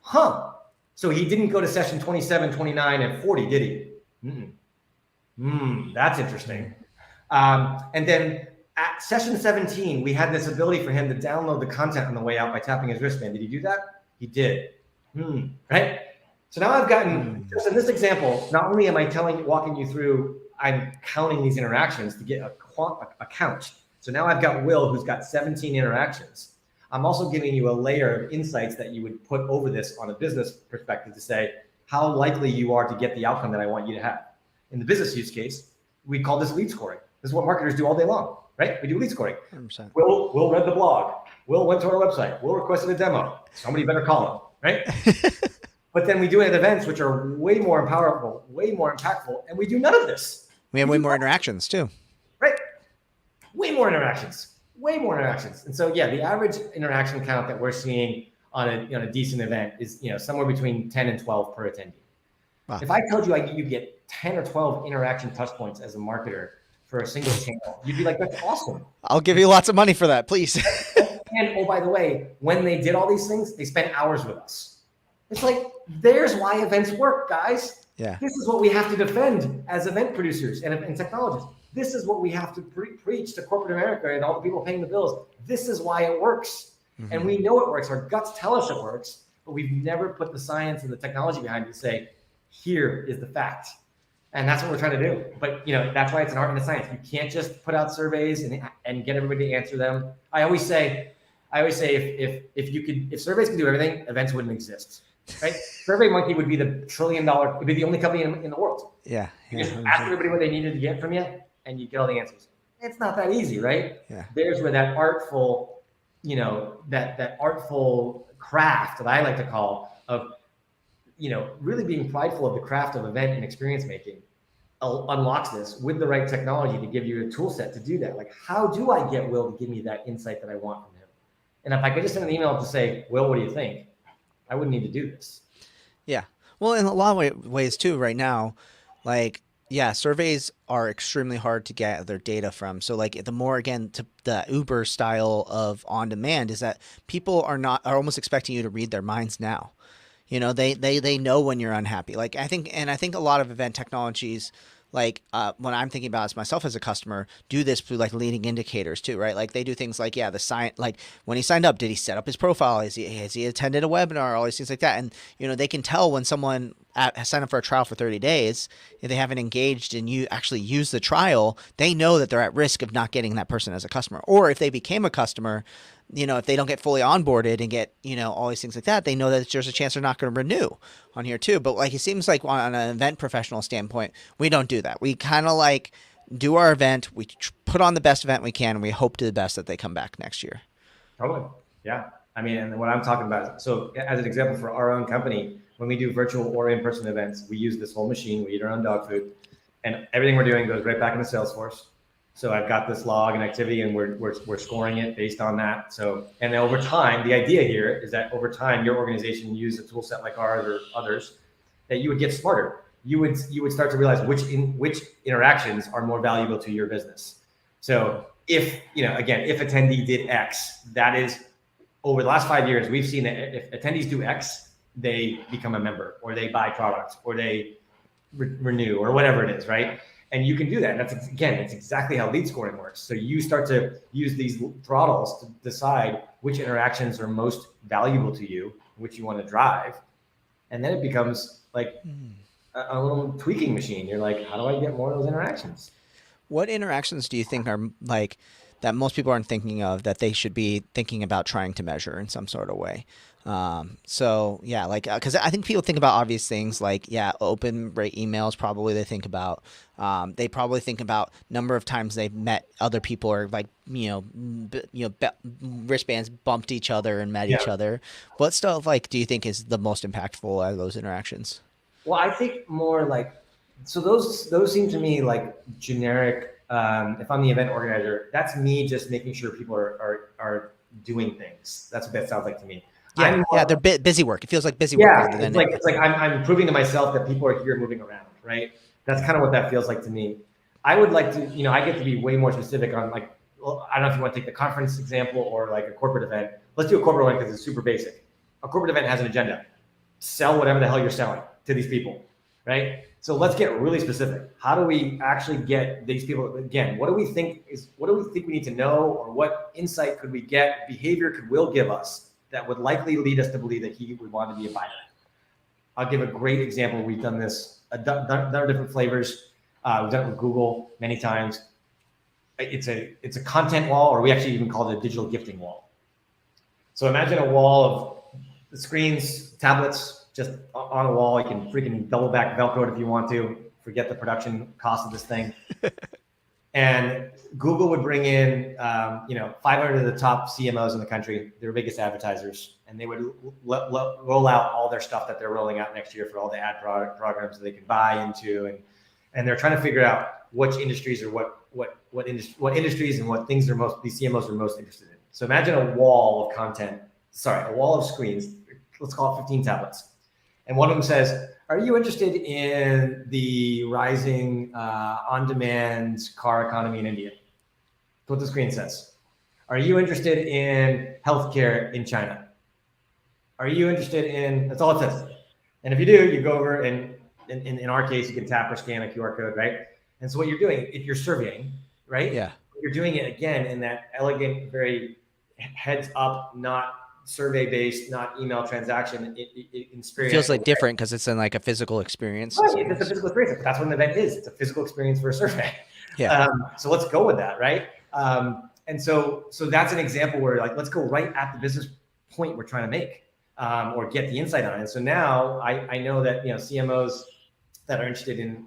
Huh. So he didn't go to session 27, 29, and 40, did he? That's interesting. And then at session 17, we had this ability for him to download the content on the way out by tapping his wristband. Did he do that? He did. Right? So now I've gotten, just in this example, not only am I walking you through, I'm counting these interactions to get a count. So now I've got Will, who's got 17 interactions. I'm also giving you a layer of insights that you would put over this on a business perspective to say how likely you are to get the outcome that I want you to have. In the business use case, we call this lead scoring. This is what marketers do all day long, right? We do lead scoring. 100%. Will read the blog. Will went to our website. Will requested a demo. Somebody better call him, right? But then we do it at events, which are way more powerful, way more impactful, and we do none of this. We have way more interactions too. Right. Way more interactions. And so, yeah, the average interaction count that we're seeing on a decent event is, somewhere between 10 and 12 per attendee. Wow. If I told you you get 10 or 12 interaction touch points as a marketer for a single channel, you'd be like, that's awesome. I'll give you lots of money for that, please. And, oh, by the way, when they did all these things, they spent hours with us. It's like, there's why events work, guys. Yeah. This is what we have to defend as event producers and technologists. This is what we have to preach to corporate America and all the people paying the bills. This is why it works. Mm-hmm. And we know it works. Our guts tell us it works, but we've never put the science and the technology behind it to say, here is the fact. And that's what we're trying to do. But that's why it's an art and a science. You can't just put out surveys and get everybody to answer them. I always say if surveys could do everything, events wouldn't exist. Right? SurveyMonkey would be the $1 trillion, would be the only company in the world. Yeah. You just ask everybody what they needed to get from you, and you get all the answers. It's not that easy, right? Yeah. There's where that artful, that artful craft that I like to call of, really being prideful of the craft of event and experience making unlocks this with the right technology to give you a tool set to do that. Like, how do I get Will to give me that insight that I want from him? And if I could just send an email to say, Will, what do you think? I wouldn't need to do this. Yeah. Well, in a lot of ways too, right now, surveys are extremely hard to gather data from. So the more, again, to the Uber style of on demand is that people are almost expecting you to read their minds now. They know when you're unhappy. I think a lot of event technologies, when I'm thinking about it myself as a customer, do this through leading indicators too, right? They do things the sign, when he signed up, did he set up his profile? Has he attended a webinar? All these things like that. And, they can tell when someone has signed up for a trial for 30 days, if they haven't engaged and you actually use the trial, they know that they're at risk of not getting that person as a customer. Or if they became a customer, if they don't get fully onboarded and get, all these things like that, they know that there's a chance they're not going to renew on here too. But it seems like on an event professional standpoint, we don't do that. We kind of do our event, we put on the best event we can, and we hope to the best that they come back next year. Totally. Yeah. I mean, and what I'm talking about, so as an example for our own company, when we do virtual or in-person events, we use this whole machine, we eat our own dog food, and everything we're doing goes right back into Salesforce. So I've got this log and activity, and we're scoring it based on that. So, and then over time, the idea here is that over time, your organization use a tool set like ours or others, that you would get smarter. You would start to realize which interactions are more valuable to your business. So if attendee did X, that is over the last 5 years, we've seen that if attendees do X, they become a member, or they buy products, or they renew, or whatever it is, right? And you can do that. And it's exactly how lead scoring works. So you start to use these throttles to decide which interactions are most valuable to you, which you want to drive. And then it becomes a little tweaking machine. You're like, how do I get more of those interactions? What interactions do you think are that most people aren't thinking of that they should be thinking about trying to measure in some sort of way. So yeah, like because I think people think about obvious things like yeah, open rate emails. Probably they think about they probably think about number of times they've met other people or like wristbands bumped each other and met Yeah. each other. What stuff like do you think is the most impactful out of those interactions? Well, I think more like, so those seem to me like generic. If I'm the event organizer, that's me just making sure people are doing things. That's what that sounds like to me. Yeah, yeah, they're busy work. It feels like busy work rather than it's like I'm proving to myself that people are here moving around, right? That's kind of what that feels like to me. I would like to, I get to be way more specific on like, well, I don't know if you want to take the conference example or like a corporate event. Let's do a corporate one because it's super basic. A corporate event has an agenda. Sell whatever the hell you're selling to these people, right? So let's get really specific. How do we actually get these people, again, what do we think we need to know, or what insight could we get, behavior could Will give us that would likely lead us to believe that he would want to be a buyer? I'll give a great example. We've done this, done different flavors. We've done it with Google many times. It's a content wall, or we actually even call it a digital gifting wall. So imagine a wall of screens, tablets, just on a wall. You can freaking double back Velcro it if you want to. Forget the production cost of this thing. And Google would bring in, 500 of the top CMOs in the country, their biggest advertisers, and they would roll out all their stuff that they're rolling out next year for all the ad programs that they can buy into, and they're trying to figure out which industries or what industries and what things these CMOs are most interested in. So imagine a wall of content, a wall of screens. Let's call it 15 tablets, and one of them says, are you interested in the rising on-demand car economy in India? That's what the screen says. Are you interested in healthcare in China? Are you interested in, that's all it says. And if you do, you go over and in our case, you can tap or scan a QR code, right? And so what you're doing, if you're surveying, right? Yeah. You're doing it again in that elegant, very heads up, not survey-based, not email transaction experience. It feels like different because it's in like a physical experience. Right, it's a physical experience. That's what an event is. It's a physical experience for a survey. Yeah. So let's go with that, right? And so that's an example where like, let's go right at the business point we're trying to make, or get the insight on it. So now I know that, CMOs that are interested in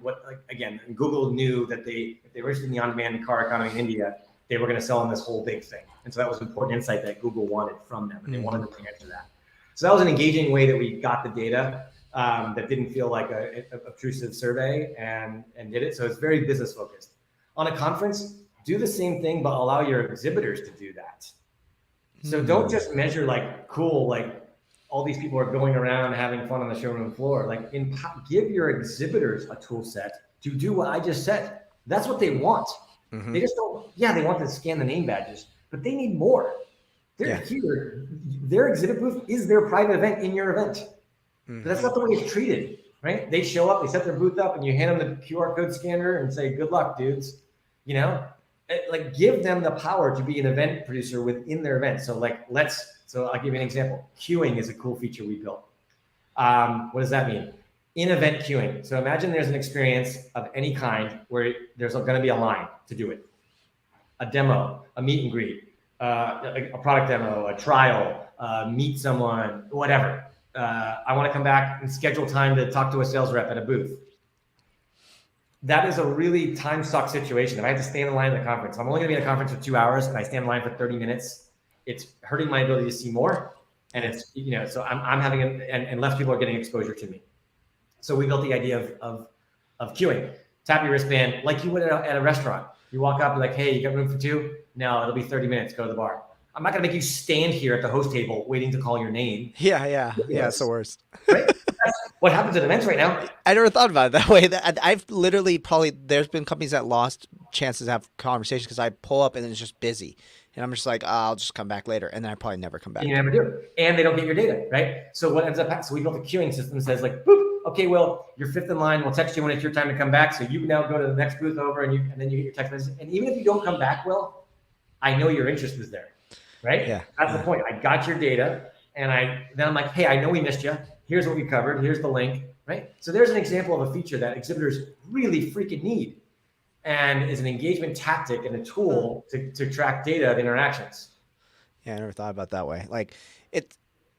again, Google knew that if they were interested in the on-demand car economy in India, they were going to sell them this whole big thing. And so that was important insight that Google wanted from them, and they wanted to answer that. So that was an engaging way that we got the data that didn't feel like a obtrusive survey and did it. So it's very business focused. On a conference, do the same thing, but allow your exhibitors to do that. So don't just measure like, cool, like all these people are going around having fun on the showroom floor. Like give your exhibitors a tool set to do what I just said. That's what they want. Mm-hmm. They just don't, they want to scan the name badges, but they need more. They're here. Their exhibit booth is their private event in your event. Mm-hmm. But that's not the way it's treated, right? They show up, they set their booth up, and you hand them the QR code scanner and say, good luck, dudes. Like give them the power to be an event producer within their event. So I'll give you an example. Queuing is a cool feature we built. What does that mean? In-event queuing. So imagine there's an experience of any kind where there's going to be a line to do it. A demo, a meet and greet, a product demo, a trial, meet someone, whatever. I want to come back and schedule time to talk to a sales rep at a booth. That is a really time-suck situation. If I have to stand in line at the conference, I'm only going to be in a conference for 2 hours and I stand in line for 30 minutes. It's hurting my ability to see more. And it's, so I'm having, and less people are getting exposure to me. So we built the idea of queuing. Tap your wristband like you would at a restaurant. You walk up, you're like, hey, you got room for two? No, it'll be 30 minutes. Go to the bar. I'm not going to make you stand here at the host table waiting to call your name. Yeah, it's the worst. Right? That's what happens at events right now. I never thought about it that way. I've literally there's been companies that lost chances to have conversations because I pull up and it's just busy. And I'm just like, I'll just come back later. And then I probably never come back. You never do. And they don't get your data, right? So what ends up happening, so we built a queuing system that says like, boop, okay, Will, you're fifth in line. We'll text you when it's your time to come back. So you now go to the next booth over and then you get your text message. And even if you don't come back, Will, I know your interest was there, right? Yeah. That's the point. I got your data and then I'm like, hey, I know we missed you. Here's what we covered. Here's the link, right? So there's an example of a feature that exhibitors really freaking need. and is an engagement tactic and a tool to track data of interactions. Yeah, I never thought about it that way. Like it,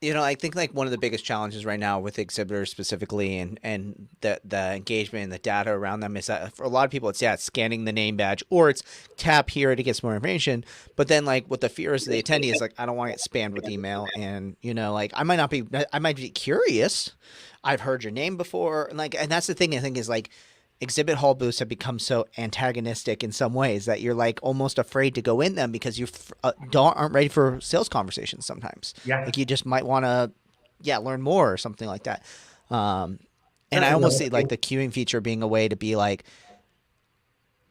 I think like one of the biggest challenges right now with exhibitors specifically and the engagement and the data around them is that for a lot of people it's scanning the name badge or it's tap here to get some more information. But then like what the fear is of the attendee is like I don't want to get spammed with email and like I might be curious. I've heard your name before and that's the thing I think is like exhibit hall booths have become so antagonistic in some ways that you're like almost afraid to go in them because you aren't ready for sales conversations sometimes. Yeah. Like you just might want to, learn more or something like that. And That's I almost another see like thing. the queuing feature being a way to be like,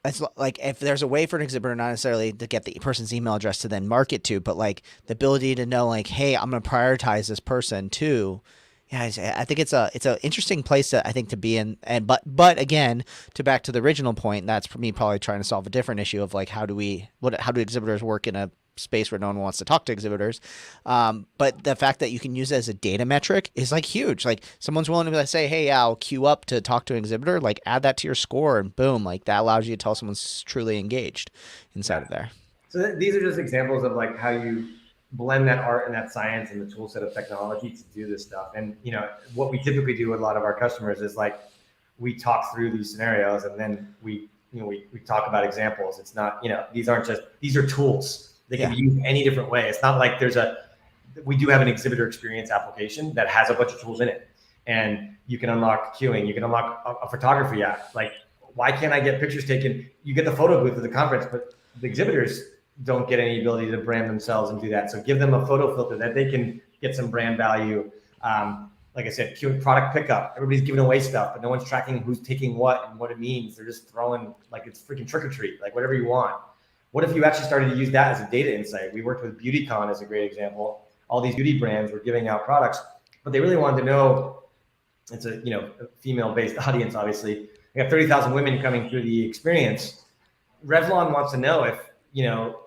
it's like if there's a way for an exhibitor not necessarily to get the person's email address to then market to, but like the ability to know like, hey, I'm going to prioritize this person too. Yeah, I think it's an interesting place to I think to be in, and but again, to back to the original point, that's for me probably trying to solve a different issue of like how do exhibitors work in a space where no one wants to talk to exhibitors, but the fact that you can use it as a data metric is like huge. Like someone's willing to say, hey, yeah, I'll queue up to talk to an exhibitor, like add that to your score, and boom, like that allows you to tell someone's truly engaged inside Yeah. of there. So these are just examples of like how you blend that art and that science and the tool set of technology to do this stuff. And what we typically do with a lot of our customers is like we talk through these scenarios and then we talk about examples. It's not, these are tools. They can Yeah. be used any different way. It's not like we do have an exhibitor experience application that has a bunch of tools in it. And you can unlock queuing, you can unlock a photography app. Like, why can't I get pictures taken? You get the photo booth at the conference, but the exhibitors don't get any ability to brand themselves and do that. So give them a photo filter that they can get some brand value. Like I said, queuing, product pickup. Everybody's giving away stuff, but no one's tracking who's taking what and what it means. They're just throwing like it's freaking trick or treat, like whatever you want. What if you actually started to use that as a data insight? We worked with BeautyCon as a great example. All these beauty brands were giving out products, but they really wanted to know. It's a female-based audience, obviously. We have 30,000 women coming through the experience. Revlon wants to know if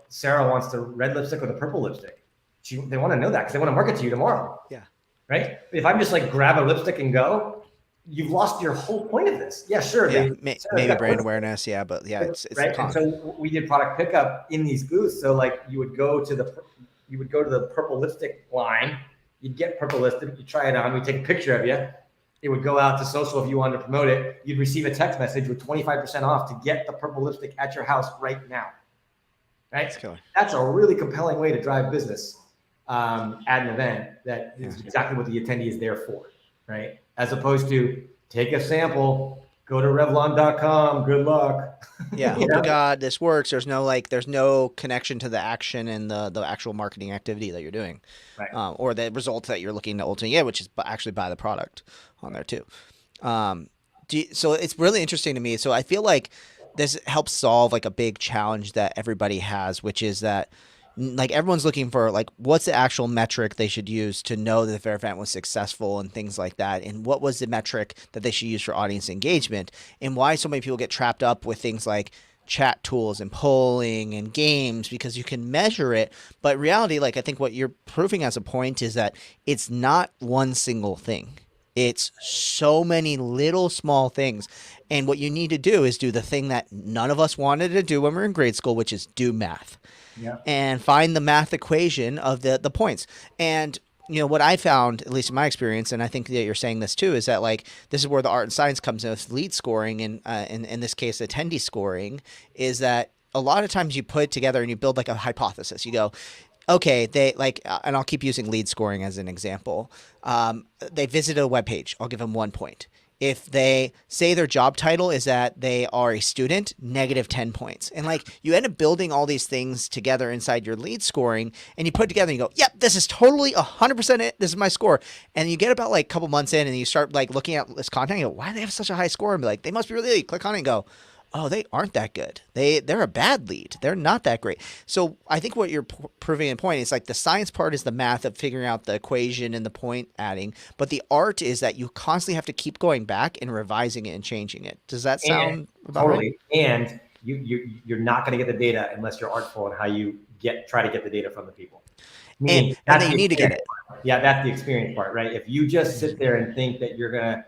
Sarah wants the red lipstick or the purple lipstick. They want to know that because they want to market to you tomorrow. Yeah. Right? If I'm just like grab a lipstick and go, you've lost your whole point of this. Yeah, sure. Yeah. Maybe brand awareness. Yeah, but yeah, it's right. a con. And so we did product pickup in these booths. So like you would go to the purple lipstick line, you'd get purple lipstick, you try it on, we take a picture of you. It would go out to social if you wanted to promote it. You'd receive a text message with 25% off to get the purple lipstick at your house right now. Right? That's a really compelling way to drive business at an event that is exactly what the attendee is there for, right? As opposed to take a sample, go to Revlon.com, good luck. Yeah, hope to God this works. There's no connection to the action and the actual marketing activity that you're doing, right? Or the results that you're looking to ultimately get, which is actually buy the product on there too. So it's really interesting to me. So I feel like this helps solve like a big challenge that everybody has, which is that like everyone's looking for like what's the actual metric they should use to know that their event was successful and things like that, and what was the metric that they should use for audience engagement, and why so many people get trapped up with things like chat tools and polling and games because you can measure it, but in reality, like I think what you're proving as a point is that it's not one single thing. It's so many little small things. And what you need to do is do the thing that none of us wanted to do when we were in grade school, which is do math. Yeah. And find the math equation of the points. And what I found, at least in my experience, and I think that you're saying this too, is that like this is where the art and science comes in with lead scoring and in this case attendee scoring, is that a lot of times you put it together and you build like a hypothesis. You go, okay, they like, and I'll keep using lead scoring as an example. They visited a web page. I'll give them 1 point. If they say their job title is that they are a student, negative 10 points. And like you end up building all these things together inside your lead scoring and you put it together and you go, yep, this is totally 100% it. This is my score. And you get about like a couple months in and you start like looking at this content and you go, why do they have such a high score? And be like, they must be really good. Click on it and go, oh, they aren't that good. They're a bad lead. They're not that great. So I think what you're proving in point is like the science part is the math of figuring out the equation and the point adding, but the art is that you constantly have to keep going back and revising it and changing it. Does that sound about right? And you're not going to get the data unless you're artful in how you try to get the data from the people. And then you need to get it. Yeah, that's the experience part, right? If you just sit there and think that you're gonna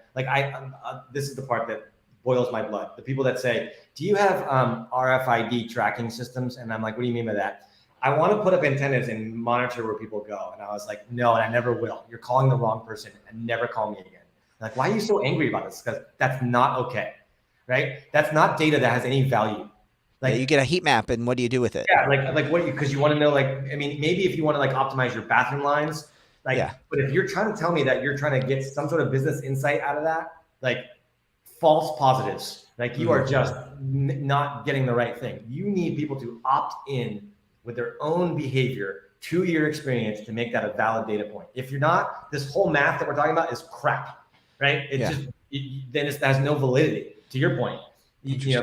this is the part that boils my blood. The people that say, do you have RFID tracking systems? And I'm like, what do you mean by that? I want to put up antennas and monitor where people go. And I was like, no, and I never will. You're calling the wrong person, and never call me again. Like, why are you so angry about this? Because that's not okay, right? That's not data that has any value. Like, you get a heat map, and what do you do with it? Yeah, like what? Because you want to know, like, I mean, maybe if you want to like optimize your bathroom lines, like, but if you're trying to tell me that you're trying to get some sort of business insight out of that, like, false positives, like you are just not getting the right thing. You need people to opt in with their own behavior to your experience to make that a valid data point. If you're not, this whole math that we're talking about is crap, right? Then it has no validity. To your point, you know,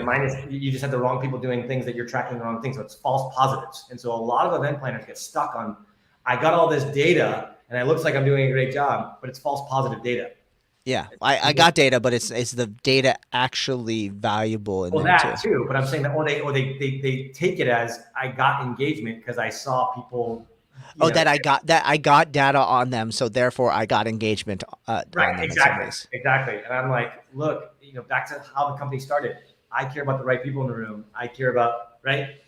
you just had the wrong people doing things that you're tracking the wrong things. So it's false positives. And so a lot of event planners get stuck on, I got all this data and it looks like I'm doing a great job, but it's false positive data. Yeah, I got data, but is the data actually valuable in there that too? But I'm saying that, or they take it as, I got engagement because I saw people. I got data on them, so therefore I got engagement. Right, exactly. And I'm like, look, you know, back to how the company started. I care about the right people in the room. I care about, right.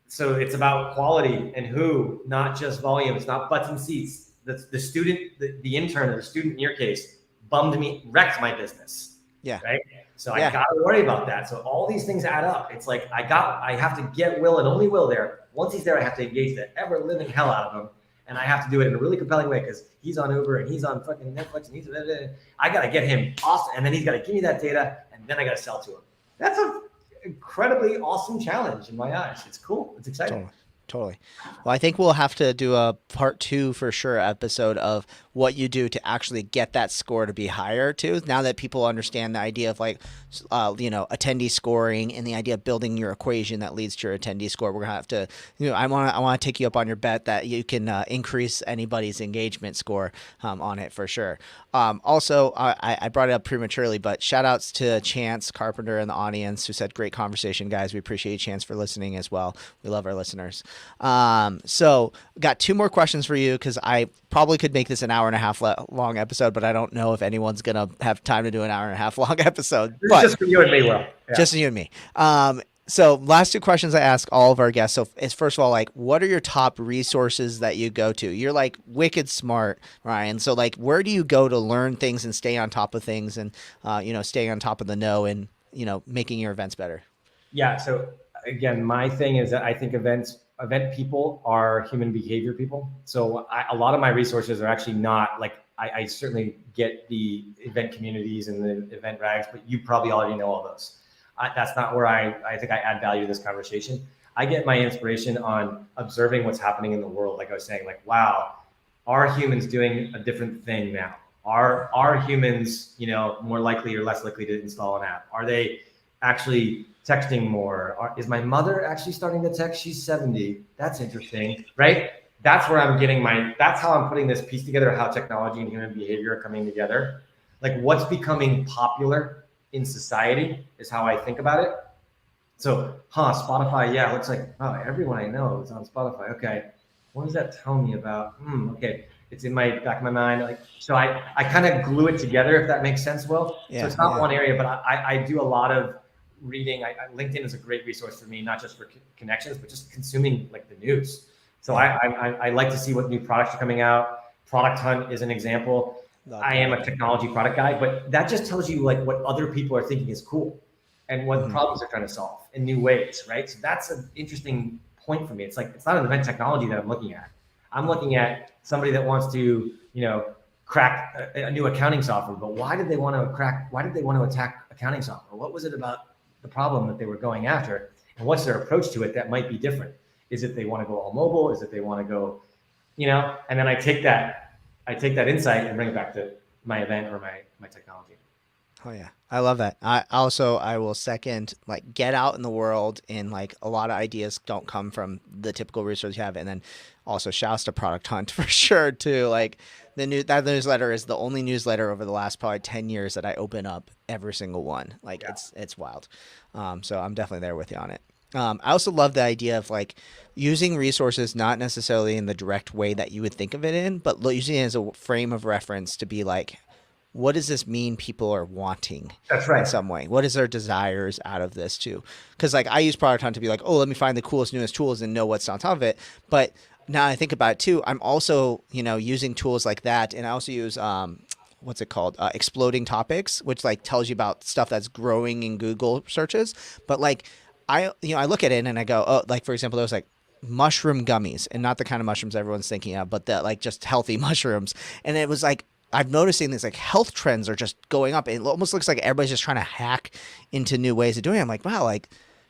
So it's about quality and who, not just volume. It's not butts and seats. The student, the intern, or the student in your case, wrecked my business. Yeah. Right. So I got to worry about that. So all these things add up. It's like, I have to get Will and only Will there. Once he's there, I have to engage the ever living hell out of him. And I have to do it in a really compelling way because he's on Uber and he's on fucking Netflix and I got to get him awesome. And then he's got to give me that data and then I got to sell to him. That's an incredibly awesome challenge in my eyes. It's cool. It's exciting. Totally. Well, I think we'll have to do a part 2 for sure episode of what you do to actually get that score to be higher too. Now that people understand the idea of like, attendee scoring and the idea of building your equation that leads to your attendee score, we're gonna have to, I want to take you up on your bet that you can increase anybody's engagement score on it for sure. Also, I brought it up prematurely, but shout outs to Chance Carpenter in the audience who said, great conversation, guys. We appreciate you, Chance, for listening as well. We love our listeners. So got 2 more questions for you because I probably could make this an hour and a half long episode, but I don't know if anyone's going to have time to do an hour and a half long episode. But just for you and me, Will. Yeah. Just you and me. So last 2 questions I ask all of our guests. So it's first of all, like, what are your top resources that you go to? You're like wicked smart, Ryan. So like, where do you go to learn things and stay on top of things and, stay on top of the know and, making your events better? Yeah. So again, my thing is that I think event people are human behavior people. So a lot of my resources are actually not like, I certainly get the event communities and the event rags, but you probably already know all those. That's not where I think I add value to this conversation. I get my inspiration on observing what's happening in the world. Like I was saying, like, wow, are humans doing a different thing now? Are humans, more likely or less likely to install an app? Are they actually texting more? Is my mother actually starting to text? She's 70. That's interesting, right? That's where I'm getting that's how I'm putting this piece together, how technology and human behavior are coming together. Like what's becoming popular in society is how I think about it. So, Spotify, yeah, looks like, everyone I know is on Spotify. Okay, what does that tell me about? Okay, it's in my back of my mind. Like, so I kind of glue it together, if that makes sense, Will. Yeah, so it's not one area, but I do a lot of reading. LinkedIn is a great resource for me, not just for connections, but just consuming like the news. So I like to see what new products are coming out. Product Hunt is an example. I am a technology product guy, but that just tells you like what other people are thinking is cool and what problems they're trying to solve in new ways, right? So that's an interesting point for me. It's like, it's not an event technology that I'm looking at. I'm looking at somebody that wants to, crack a new accounting software, but why did they want to attack accounting software? What was it about the problem that they were going after? And what's their approach to it that might be different? Is it they want to go all mobile? Is it they want to go, and then I take that insight and bring it back to my event or my technology. Oh yeah. I love that. I will second, like, get out in the world, and like a lot of ideas don't come from the typical resource you have. And then also shouts to Product Hunt for sure too. Like that newsletter is the only newsletter over the last probably 10 years that I open up every single one. Like it's wild. So I'm definitely there with you on it. I also love the idea of like using resources, not necessarily in the direct way that you would think of it in, but using it as a frame of reference to be like, what does this mean people are wanting That's in right. some way? What is their desires out of this too? Because like I use Product Hunt to be like, oh, let me find the coolest, newest tools and know what's on top of it. But now I think about it too, I'm also, using tools like that. And I also use, what's it called? Exploding topics, which like tells you about stuff that's growing in Google searches. But like I look at it and I go, oh, like for example, there was like mushroom gummies, and not the kind of mushrooms everyone's thinking of, but the like just healthy mushrooms. And it was like, I'm noticing these like health trends are just going up. It almost looks like everybody's just trying to hack into new ways of doing it. I'm like, wow, like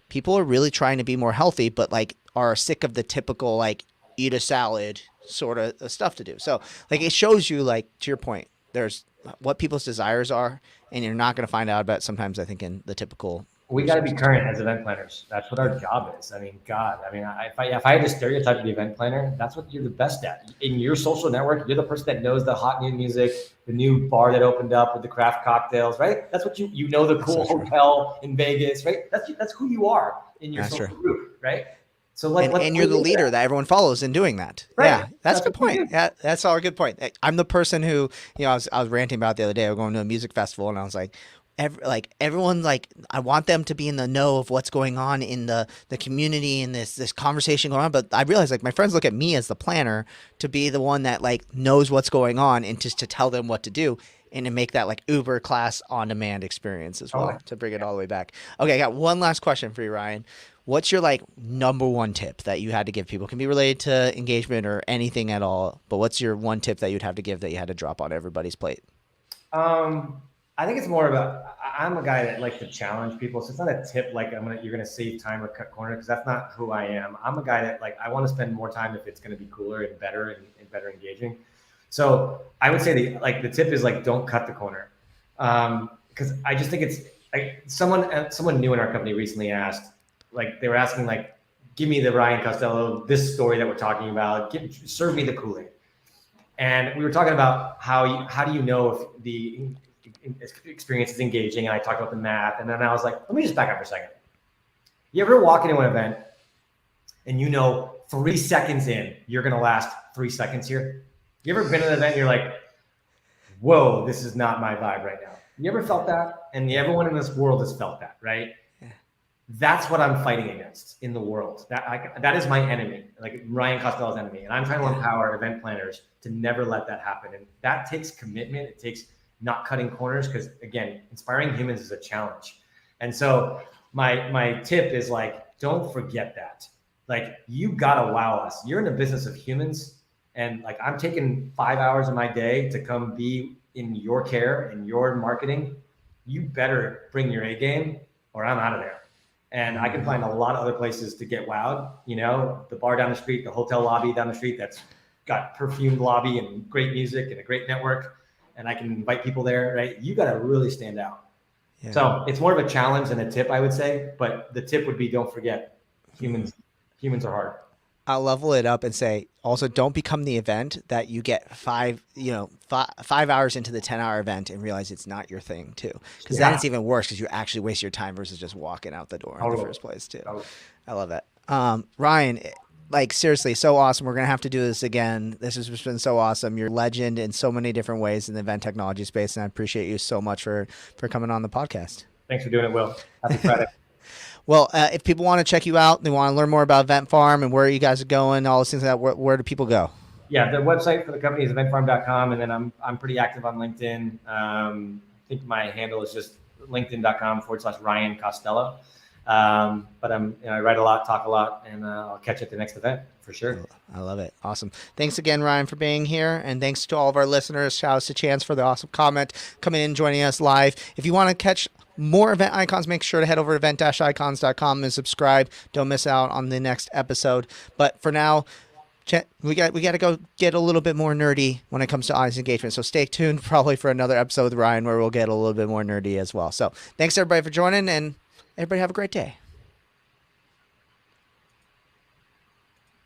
people are really trying to be more healthy, but like are sick of the typical like eat a salad sort of stuff to do. So like it shows you, like to your point, there's what people's desires are, and you're not going to find out about sometimes, I think, in the typical. We got to be current as event planners. That's what our job is. I mean, God, if I had to stereotype the event planner, that's what you're the best at. In your social network, you're the person that knows the hot new music, the new bar that opened up with the craft cocktails, right? That's what you know, the cool hotel in Vegas, right? That's who you are in your social group, right? So like, and you're the leader that everyone follows in doing that. Right. Yeah, that's a good point. Yeah, that's all a good point. I'm the person who, I was ranting about the other day. I was going to a music festival, and I was like, everyone, like, I want them to be in the know of what's going on in the community and this conversation going on. But I realized, like, my friends look at me as the planner to be the one that like knows what's going on and just to tell them what to do and to make that like Uber class on demand experience as well, to bring it all the way back. Okay, I got one last question for you, Ryan. What's your like number one tip that you had to give people? It can be related to engagement or anything at all, but what's your one tip that you'd have to give that you had to drop on everybody's plate? I think it's more about, I'm a guy that likes to challenge people. So it's not a tip like you're gonna save time or cut corner, because that's not who I am. I'm a guy that like, I want to spend more time if it's gonna be cooler and better and better engaging. So I would say the tip is like, don't cut the corner. Because I just think it's like someone new in our company recently asked, like they were asking like, give me the Ryan Costello, this story that we're talking about, serve me the Kool-Aid. And we were talking about how do you know if the experience is engaging, and I talked about the math, and then I was like, let me just back up for a second. You ever walk into an event and 3 seconds in, you're gonna last 3 seconds here? You ever been to an event and you're like, whoa, this is not my vibe right now? You ever felt that? And everyone in this world has felt that, right? Yeah. That's what I'm fighting against in the world. That is my enemy, like Ryan Costello's enemy. And I'm trying to empower event planners to never let that happen. And that takes commitment. It takes not cutting corners, because again, inspiring humans is a challenge. And so my tip is like, don't forget that. Like, you gotta wow us. You're in the business of humans. And like, I'm taking 5 hours of my day to come be in your care and your marketing. You better bring your A game or I'm out of there. And I can find a lot of other places to get wowed. The bar down the street, the hotel lobby down the street that's got perfumed lobby and great music and a great network. And I can invite people there, right? You got to really stand out. Yeah. So it's more of a challenge than a tip, I would say. But the tip would be, don't forget, humans are hard. I'll level it up and say, also, don't become the event that you get 5 hours into the 10-hour event and realize it's not your thing too. Because then it's even worse, because you actually waste your time versus just walking out the door in the first place too. I love that. Ryan, like, seriously, so awesome. We're going to have to do this again. This has just been so awesome. You're a legend in so many different ways in the event technology space, and I appreciate you so much for coming on the podcast. Thanks for doing it, Will. Happy Friday. Well, if people want to check you out, they want to learn more about Event Farm and where you guys are going, all those things like that, where do people go? Yeah, the website for the company is eventfarm.com, and then I'm pretty active on LinkedIn. I think my handle is just linkedin.com/Ryan Costello. But I write a lot, talk a lot, and I'll catch you at the next event for sure. I love it. Awesome. Thanks again, Ryan, for being here. And thanks to all of our listeners. Shout out to Chance for the awesome comment, coming in, joining us live. If you want to catch more event icons, make sure to head over to event-icons.com and subscribe. Don't miss out on the next episode. But for now, we got to go get a little bit more nerdy when it comes to audience engagement. So stay tuned probably for another episode with Ryan where we'll get a little bit more nerdy as well. So thanks everybody for joining, and everybody have a great day.